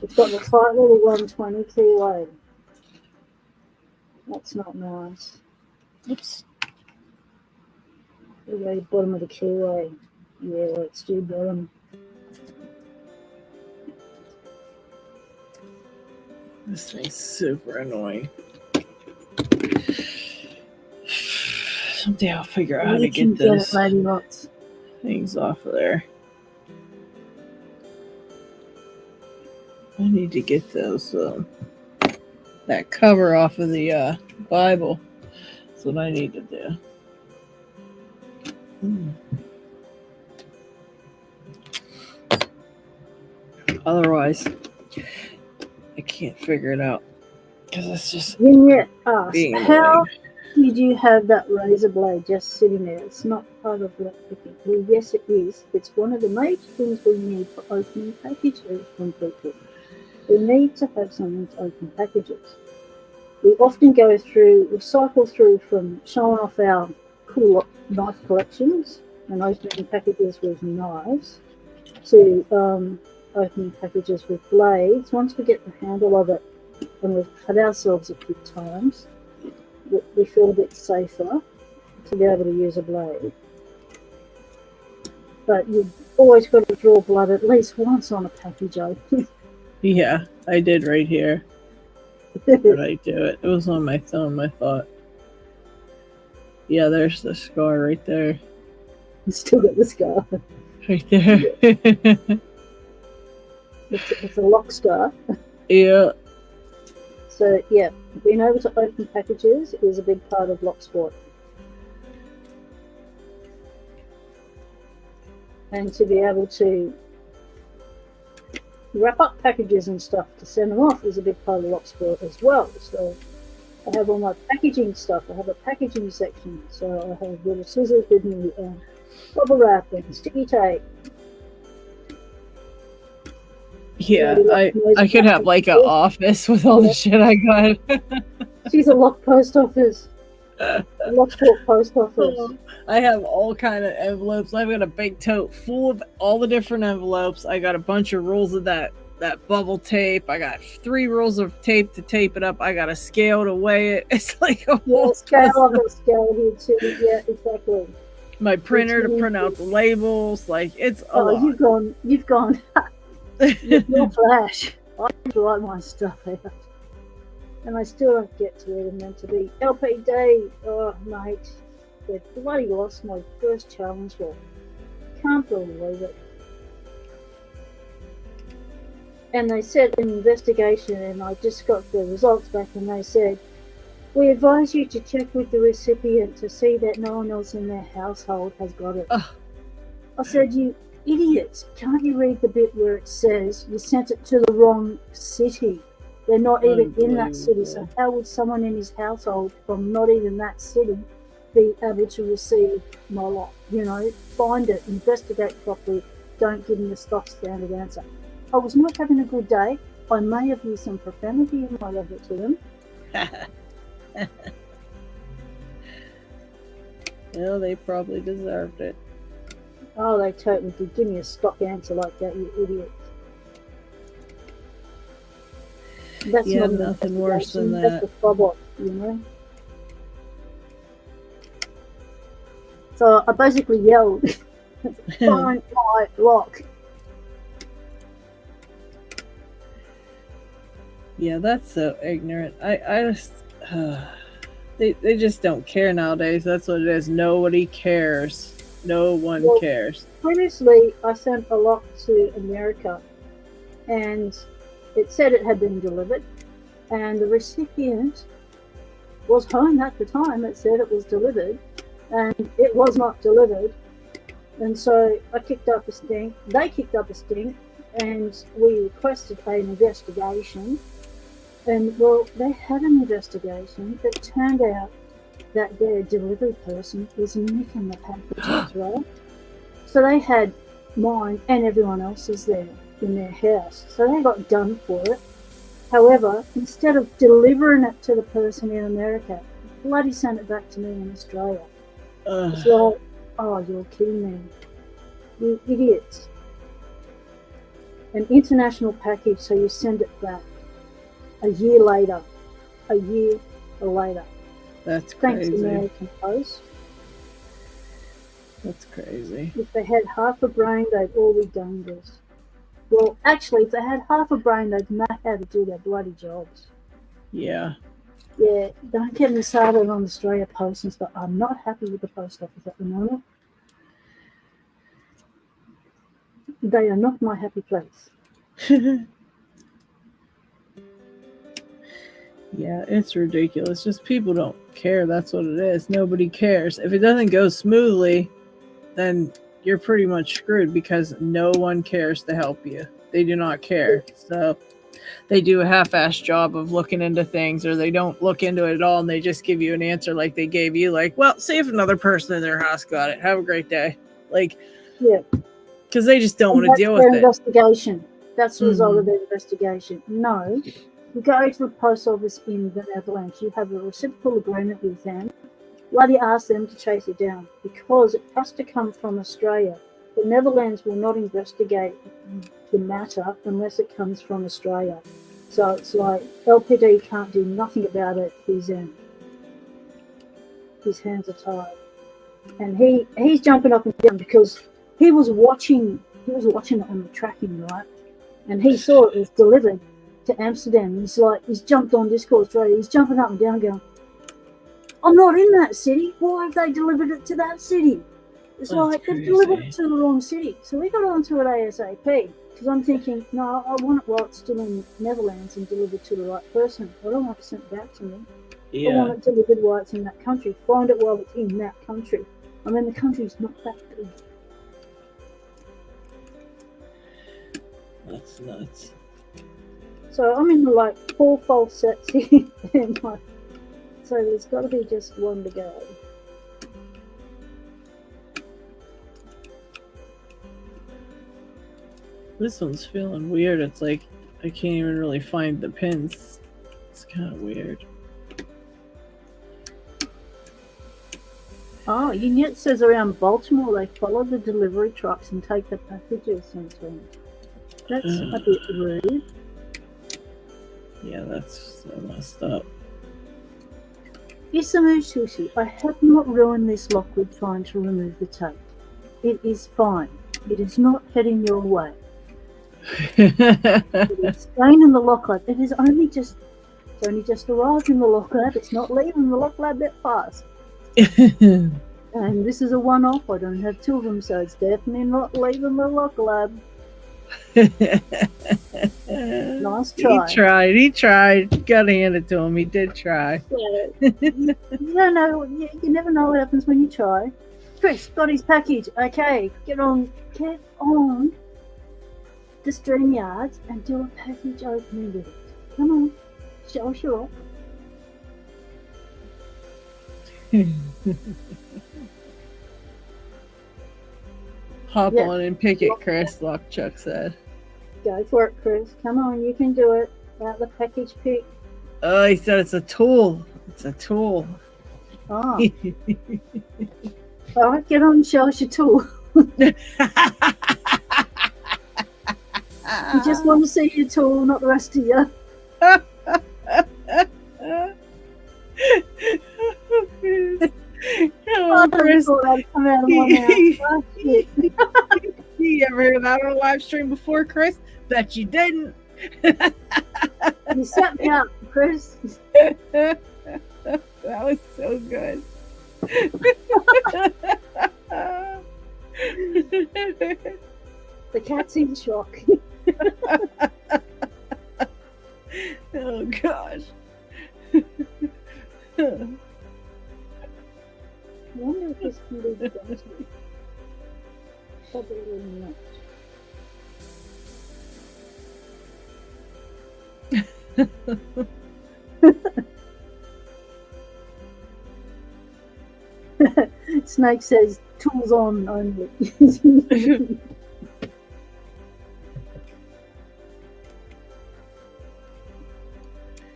It's got the tight little 120 keyway. That's not nice. Oops. The very bottom of the keyway. Yeah, let's do bottom. This thing's super annoying. Someday I'll figure out how to You can get this it, lady lots. things off of there. I need to get those that cover off of the Bible. That's what I need to do. Otherwise, I can't figure it out because it's just Then you ask, being how annoying. did you have that razor blade just sitting there? It's not part of lockpicking. Well, yes, it is. It's one of the major things we need for opening packages from people. We need to have something to open packages. We often we cycle through from showing off our cool knife collections and opening packages with knives to opening packages with blades. Once we get the handle of it and we've cut ourselves a few times, we feel a bit safer to be able to use a blade. But you've always got to draw blood at least once on a package open. Yeah, I did right here. Did I do it? It was on my thumb, I thought. Yeah, there's the scar right there. You still got the scar. Right there. It's a lock scar. Yeah. So yeah, being able to open packages is a big part of Locksport. And to be able to wrap up packages and stuff to send them off is a big part of Locksport as well. So I have all my packaging stuff. I have a packaging section. So I have little scissors with me, bubble wrap and sticky tape. Yeah, I could have like an office with all the shit I got. She's a lock post office. A Locksport post office. I have all kind of envelopes. I've got a big tote full of all the different envelopes. I got a bunch of rolls of that bubble tape. I got 3 rolls of tape to tape it up. I got a scale to weigh it. It's like a whole scale. I've got scale here too. Yeah, exactly. My printer to print out the labels. Like it's a lot. You've gone. Your flash. I have to write my stuff out. And I still don't get to it. And then to be LP Day, oh mate, they bloody lost my first challenge for. Can't believe it. And they said an investigation, and I just got the results back, and they said, we advise you to check with the recipient to see that no one else in their household has got it. I said, you idiots, can't you read the bit where it says you sent it to the wrong city? They're not even in that city, so how would someone in his household from not even that city be able to receive my lot. You know, find it, investigate properly. Don't give me a stock standard answer. I was not having a good day. I may have used some profanity in my letter to them. Well, they probably deserved it. Oh, they totally did. Give me a stock answer like that, you idiot. That's Yeah, not an nothing worse than investigation, that. That's a fob off, you know. So I basically yelled, "Find my lock." Yeah, that's so ignorant. I just they just don't care nowadays. That's what it is. Nobody cares. No one Well, cares. Previously, I sent a lock to America, and it said it had been delivered, and the recipient was home at the time. It said it was delivered, and it was not delivered. And so I kicked up a stink. They kicked up a stink, and we requested an investigation. And well, they had an investigation. It turned out that their delivery person was nicking the packages, right? So they had mine and everyone else's there in their house. So they got done for it. However, instead of delivering it to the person in America, bloody sent it back to me in Australia. It's like, oh, you're kidding me. You idiots. An international package, so you send it back a year later. That's Thanks, crazy. American Post. That's crazy. If they had half a brain, they'd all be done this. Well, actually, if they had half a brain, they'd know how to do their bloody jobs. Yeah. Yeah, don't get me started on Australia Post and stuff. I'm not happy with the post office at the moment. They are not my happy place. Yeah, it's ridiculous. Just people don't care. That's what it is. Nobody cares. If it doesn't go smoothly, then you're pretty much screwed because no one cares to help you. They do not care. So they do a half-assed job of looking into things, or they don't look into it at all and they just give you an answer like they gave you, like, well, see if another person in their house got it. Have a great day. Like, Yeah. because they just don't And want to deal that's with their it. investigation. That's the result of Mhm. their investigation. No, you go to the post office in the Netherlands, you have a reciprocal agreement with them. Bloody ask them to chase it down because it has to come from Australia. The Netherlands will not investigate the matter unless it comes from Australia. So it's like LPD can't do nothing about it. His hands are tied, and he's jumping up and down because he was watching it on the tracking, right? And he saw it was delivered to Amsterdam. He's jumped on Discord Australia. He's jumping up and down, going, "I'm not in that city. Why have they delivered it to that city?" It's That's like they've delivered crazy. it to the wrong city. So we got onto it ASAP because I'm thinking, no, I want it while it's still in Netherlands and delivered to the right person. I don't want it sent back to me. I Yeah. want it delivered while it's in that country. Find it while it's in that country. I mean, the country's not that big. That's nuts. So I'm in like 4 false sets here. So there's got to be just one to go. This one's feeling weird. It's like I can't even really find the pins. It's kind of weird. Oh, Unit says around Baltimore they follow the delivery trucks and take the packages sometimes. That's a bit rude. Yeah, that's so messed up. Isamu Sushi, I have not ruined this lock with trying to remove the tape. It is fine. It is not heading your way. It is staying in the lock lab. It's only just arrived in the lock lab. It's not leaving the lock lab that fast. And this is a one-off. I don't have 2 of them, so it's definitely not leaving the lock lab. Nice try. He tried. Gotta hand it to him. He did try. Yeah. You don't know. You never know what happens when you try. Chris got his package. Okay, get on the StreamYards and do a package opening with it. Come on, show us your. Hop Yeah. on and pick it, Chris, Chuck said. Go for it, Chris. Come on, you can do it. About the package pick. Oh, he said it's a tool. It's a tool. Oh. All right, get on and show us your tool. We just want to see your tool, not the rest of you. Oh, Chris. Come out of my mouth. Oh, shit. You ever heard that on a live stream before, Chris? Bet you didn't. You set me up, Chris. That was so good. The cat's in shock. Oh gosh. I wonder if this can be done. Probably not. Snake says tools on only.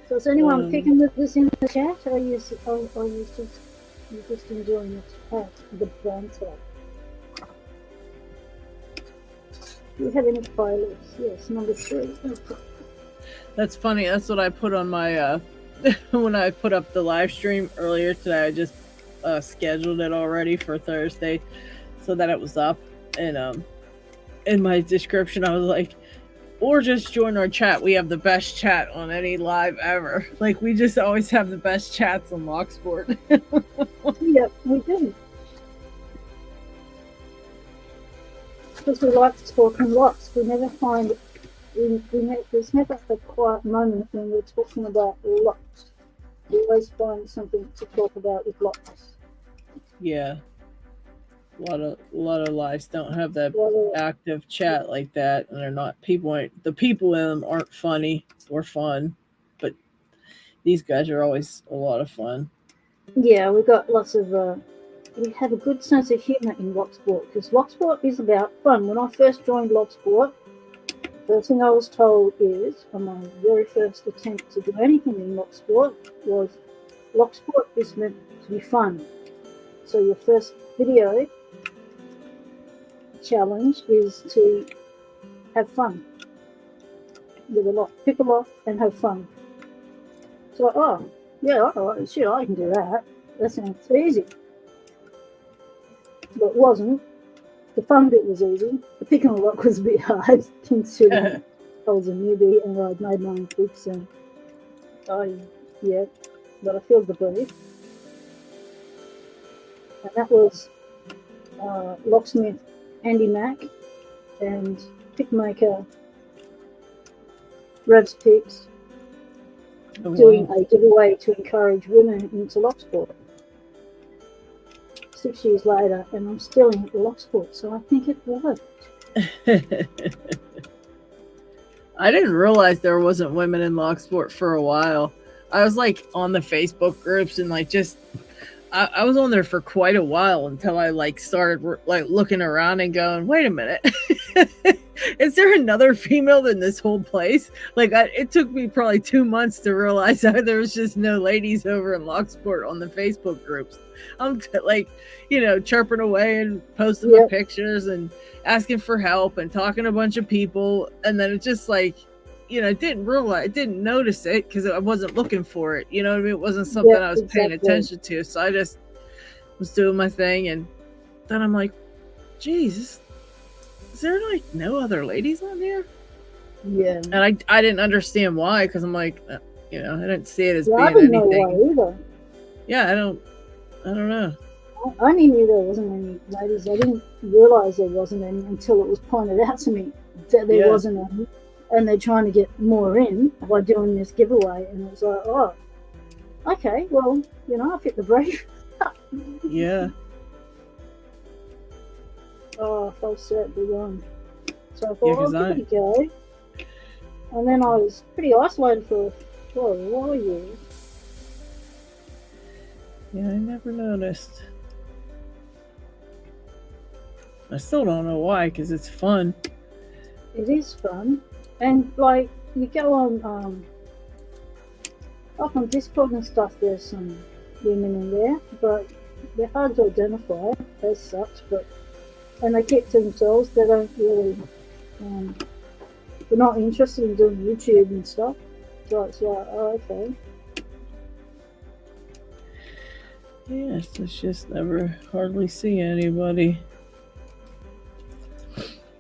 So is anyone picking with this in the chat, or are you just enjoying the chat, the banter? Do you have any pilots? Yes, number 3. That's funny. That's what I put on my when I put up the live stream earlier today. I just scheduled it already for Thursday so that it was up, and in my description I was like, or just join our chat. We have the best chat on any live ever. Like, we just always have the best chats on Locksport. Yeah, we do. Because we like to talk in lots. We never find there's never a quiet moment when we're talking about lots. We always find something to talk about with lots. Yeah. A lot of lives don't have that Yeah. active chat like that, and they're not the people in them aren't funny or fun, but these guys are always a lot of fun. Yeah, we've got lots of we have a good sense of humor in Locksport, because Locksport is about fun. When I first joined Locksport, first thing I was told is, on my very first attempt to do anything in Locksport, was Locksport is meant to be fun. So your first video challenge is to have fun with a lock. Pick a lock and have fun. So, oh, yeah, oh, shit, I can do that. That sounds easy. But it wasn't. The fun bit was easy. The picking a lock was a bit hard, considering I was a newbie and I'd made my own picks. And yeah, but I filled the brief. And that was locksmith Andy Mack and pickmaker Rev's Picks doing a giveaway to encourage women into Locksport. 6 years later, and I'm still in Locksport, so I think it worked. I didn't realize there wasn't women in Locksport for a while. I was like on the Facebook groups and like just I was on there for quite a while until I like started like looking around and going, wait a minute, is there another female in this whole place? Like it took me probably 2 months to realize that there was just no ladies over in Locksport on the Facebook groups. I'm like, chirping away and posting my pictures and asking for help and talking to a bunch of people, and then it just like, didn't notice it because I wasn't looking for it. You know what I mean? It wasn't something I was paying attention to. So I just was doing my thing. And then I'm like, geez, is there like no other ladies on here? Yeah. And I didn't understand why, because I'm like, I didn't see it as being I didn't anything. know why either. Yeah, I don't know. I only knew there wasn't any ladies. I didn't realize there wasn't any until it was pointed out to me that there wasn't any. And they're trying to get more in by doing this giveaway. And it was like, oh, okay, well, I fit the brief. Yeah. Oh, false set, big on. So I thought, Yeah, give it a go. And then I was pretty isolated for a while years. Yeah, I never noticed. I still don't know why, because it's fun. It is fun, and like you go on up on Discord and stuff. There's some women in there, but they're hard to identify as such. But and they keep to themselves. They don't really. They're not interested in doing YouTube and stuff. So it's like, oh, okay. Yes, it's just never hardly see anybody.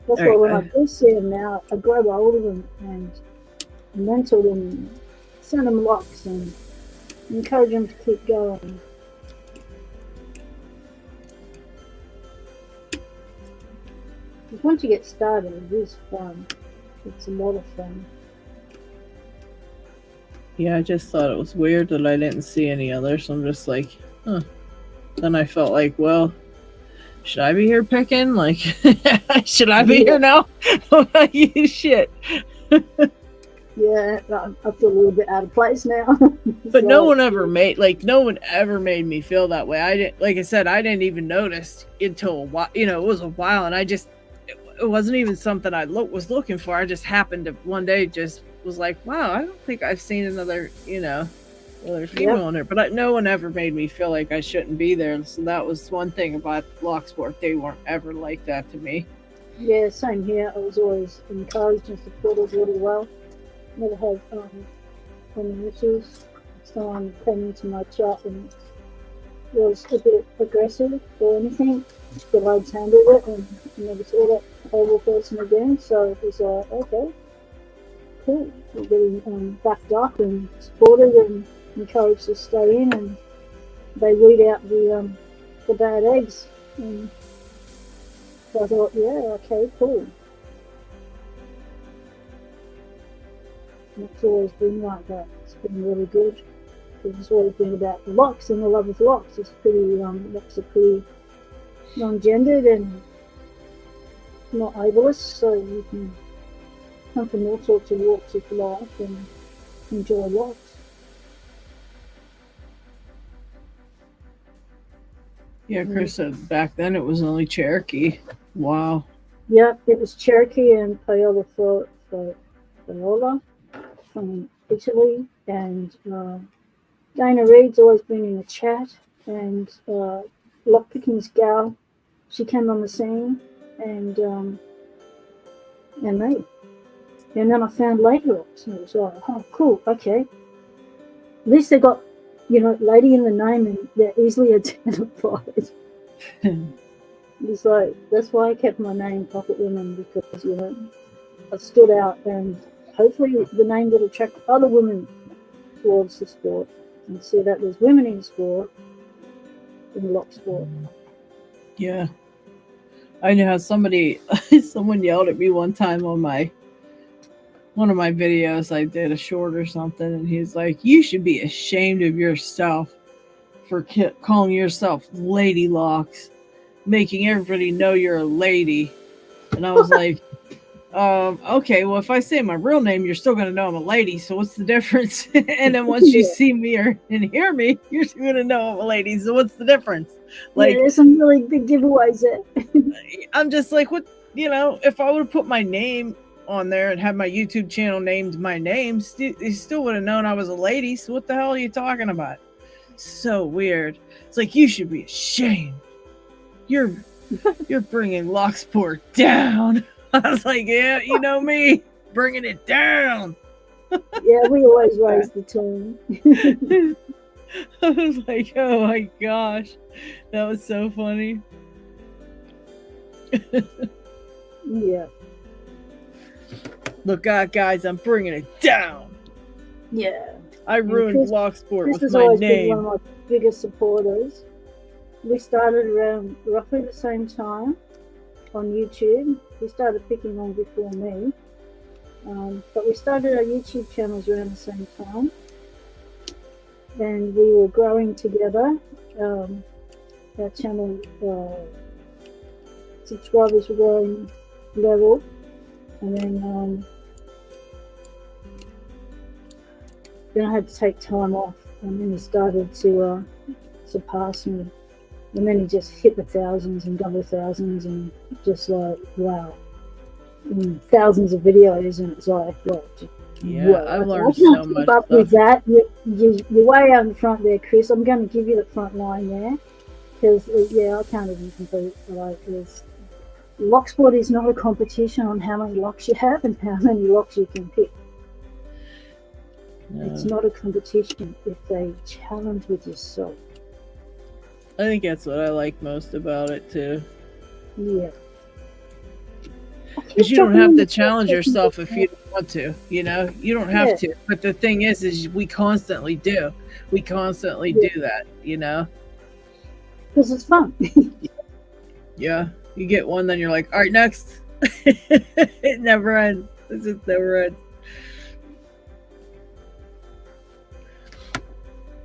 That's why when I do see them now, I grab hold of them and mentor them, send them locks, and encourage them to keep going. Because once you get started, it is fun. It's a lot of fun. Yeah, I just thought it was weird that I didn't see any others. So I'm just like, huh. Then I felt like, well, should I be here picking? Like, should I be here now? Shit. Yeah, I feel a little bit out of place now. But no one ever made me feel that way. I didn't, like I said, I didn't even notice until a while. You know, it was a while, and it wasn't even something I was looking for. I just happened to one day just was like, wow, I don't think I've seen another female on there. But no one ever made me feel like I shouldn't be there. So that was one thing about Locksport. They weren't ever like that to me. Yeah, same here. I was always encouraged and supported really well. Never had any issues. Someone came into my chat and was a bit aggressive or anything, but I'd handled it and never saw that horrible person again. So it was like, okay, cool. We're getting backed up and supported and encouraged to stay in, and they weed out the bad eggs. And so I thought, yeah, okay, cool. And it's always been like that. It's been really good. It's always been about the locks and the love of locks. It's pretty, locks are pretty non-gendered and not ableist, so you can come from all sorts of walks of life and enjoy locks. Yeah, Chris said back then it was only Cherokee. Wow. Yeah, it was Cherokee and Paola from Italy, and Dana Reed's always been in the chat, and Lockpicking's gal, she came on the scene, and me. And then I found Lady Locks, and it was like, oh, cool, okay. At least they got, lady in the name, and they're easily identified. It's like, that's why I kept my name Pocket Women, because, I stood out, and hopefully the name would attract other women towards the sport, and see that there's women in sport, in lock sport. Yeah. I know how someone yelled at me one time on one of my videos. I did a short or something, and he's like, you should be ashamed of yourself for calling yourself Lady Locks, making everybody know you're a lady. And I was like, okay, well, if I say my real name, you're still going to know I'm a lady, so what's the difference? And then once you see me and hear me, you're still going to know I'm a lady, so what's the difference? Like, there's some really big giveaways there. I'm just like, what, if I would have put my name on there and had my YouTube channel named my name, they still would have known I was a lady, so what the hell are you talking about? So weird. It's like, you should be ashamed. You're bringing Locksport down. I was like, yeah, you know me, bringing it down. Yeah, we always raise the tone. I was like, oh my gosh, that was so funny. Yeah. Look out, guys, I'm bringing it down. Yeah. I ruined Locksport with my always name. been one of my biggest supporters. We started around roughly the same time on YouTube. We started picking on before me. But we started our YouTube channels around the same time. And we were growing together. Our channel subscribers were growing level. And then I had to take time off. And then we started to surpass me. And then he just hit the thousands and double thousands, and just like, wow. And thousands of videos, and it's like, what? Yeah, Whoa, I've learned I can't so keep much up stuff. with that. You're way out in front there, Chris. I'm going to give you the front line there, because I can't even compete. Like, Locksport is not a competition on how many locks you have and how many locks you can pick. It's not a competition. It's a challenge with yourself. I think that's what I like most about it too. Yeah. Because you don't have to challenge yourself if you don't want to, you know? You don't have to. But the thing is we constantly do. We constantly do that, you know? Because it's fun. Yeah. You get one, then you're like, all right, next. It never ends. It just never ends.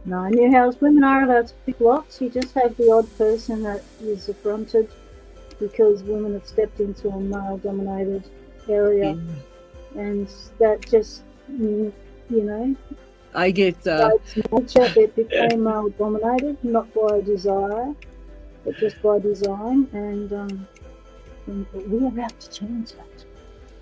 No, I knew how women are allowed to pick locks. You just have the odd person that is affronted because women have stepped into a male-dominated area, and that just, you know, I get nature. It became male-dominated, not by desire, but just by design, and we have to change that.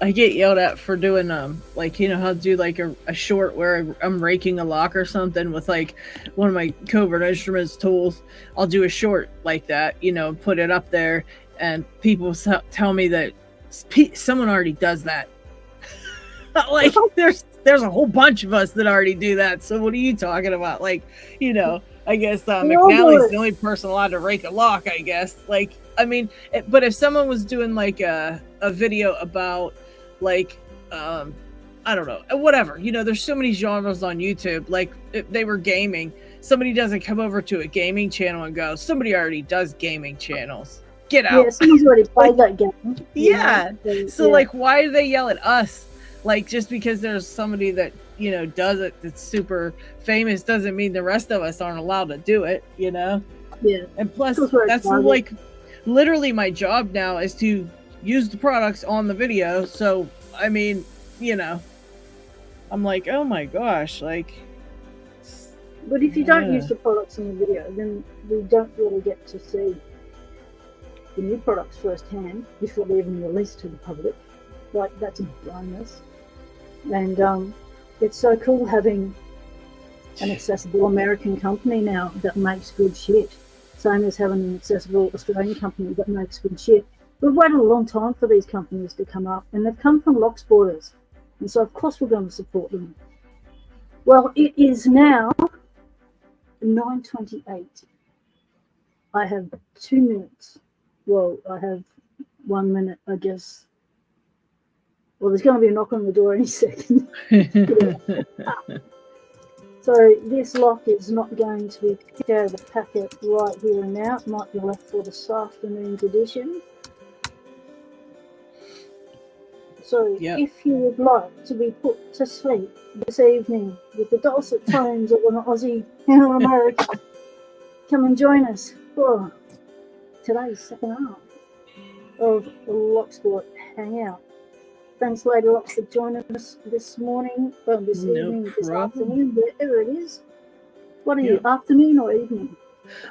I get yelled at for doing like, you know how to do like a short where I'm raking a lock or something with like one of my covert instruments tools. I'll do a short like that, you know, put it up there, and people tell me that someone already does that. Like there's a whole bunch of us that already do that. So what are you talking about? Like, you know, I guess McNally's the only person allowed to rake a lock, I guess. Like, I mean, but if someone was doing like a video about like, I don't know, whatever, you know, there's so many genres on YouTube. Like if they were gaming, somebody doesn't come over to a gaming channel and go, somebody already does gaming channels. Get out. Yeah, someone's already played that game. Yeah. So like, why do they yell at us? Like, just because there's somebody that, you know, does it that's super famous doesn't mean the rest of us aren't allowed to do it, you know? Yeah. And plus, that's like literally my job now is to use the products on the video. So, I mean, you know, I'm like, oh my gosh, like. But if you don't use the products in the video, then we don't really get to see the new products firsthand before they're even released to the public. Like, that's a bonus. And it's so cool having an accessible American company now that makes good shit. Same as having an accessible Australian company that makes good shit. We've waited a long time for these companies to come up, and they've come from Locksporters. And so, of course, we're going to support them. Well, it is now 9:28. I have 2 minutes. Well, I have 1 minute, I guess. Well, there's going to be a knock on the door any second. So this lock is not going to be picked out of the packet right here and now. It might be left for this afternoon's edition. So if you would like to be put to sleep this evening with the dulcet tones of an Aussie and an American, come and join us for today's second half of the Locksport Hangout. Thanks, Lady Locks, for joining us this morning, this evening, this afternoon, wherever it is. What are you, afternoon or evening?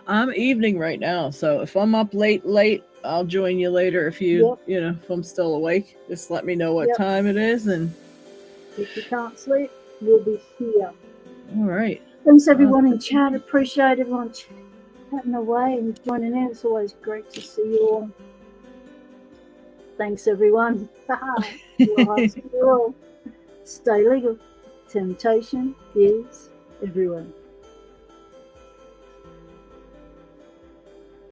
I'm evening right now, so if I'm up late, I'll join you later. If you, you know, if I'm still awake, just let me know what time it is. And if you can't sleep, we'll be here. All right. Thanks, everyone in chat. Appreciate everyone chatting away and joining in. It's always great to see you all. Thanks, everyone. Stay legal. Temptation is everywhere.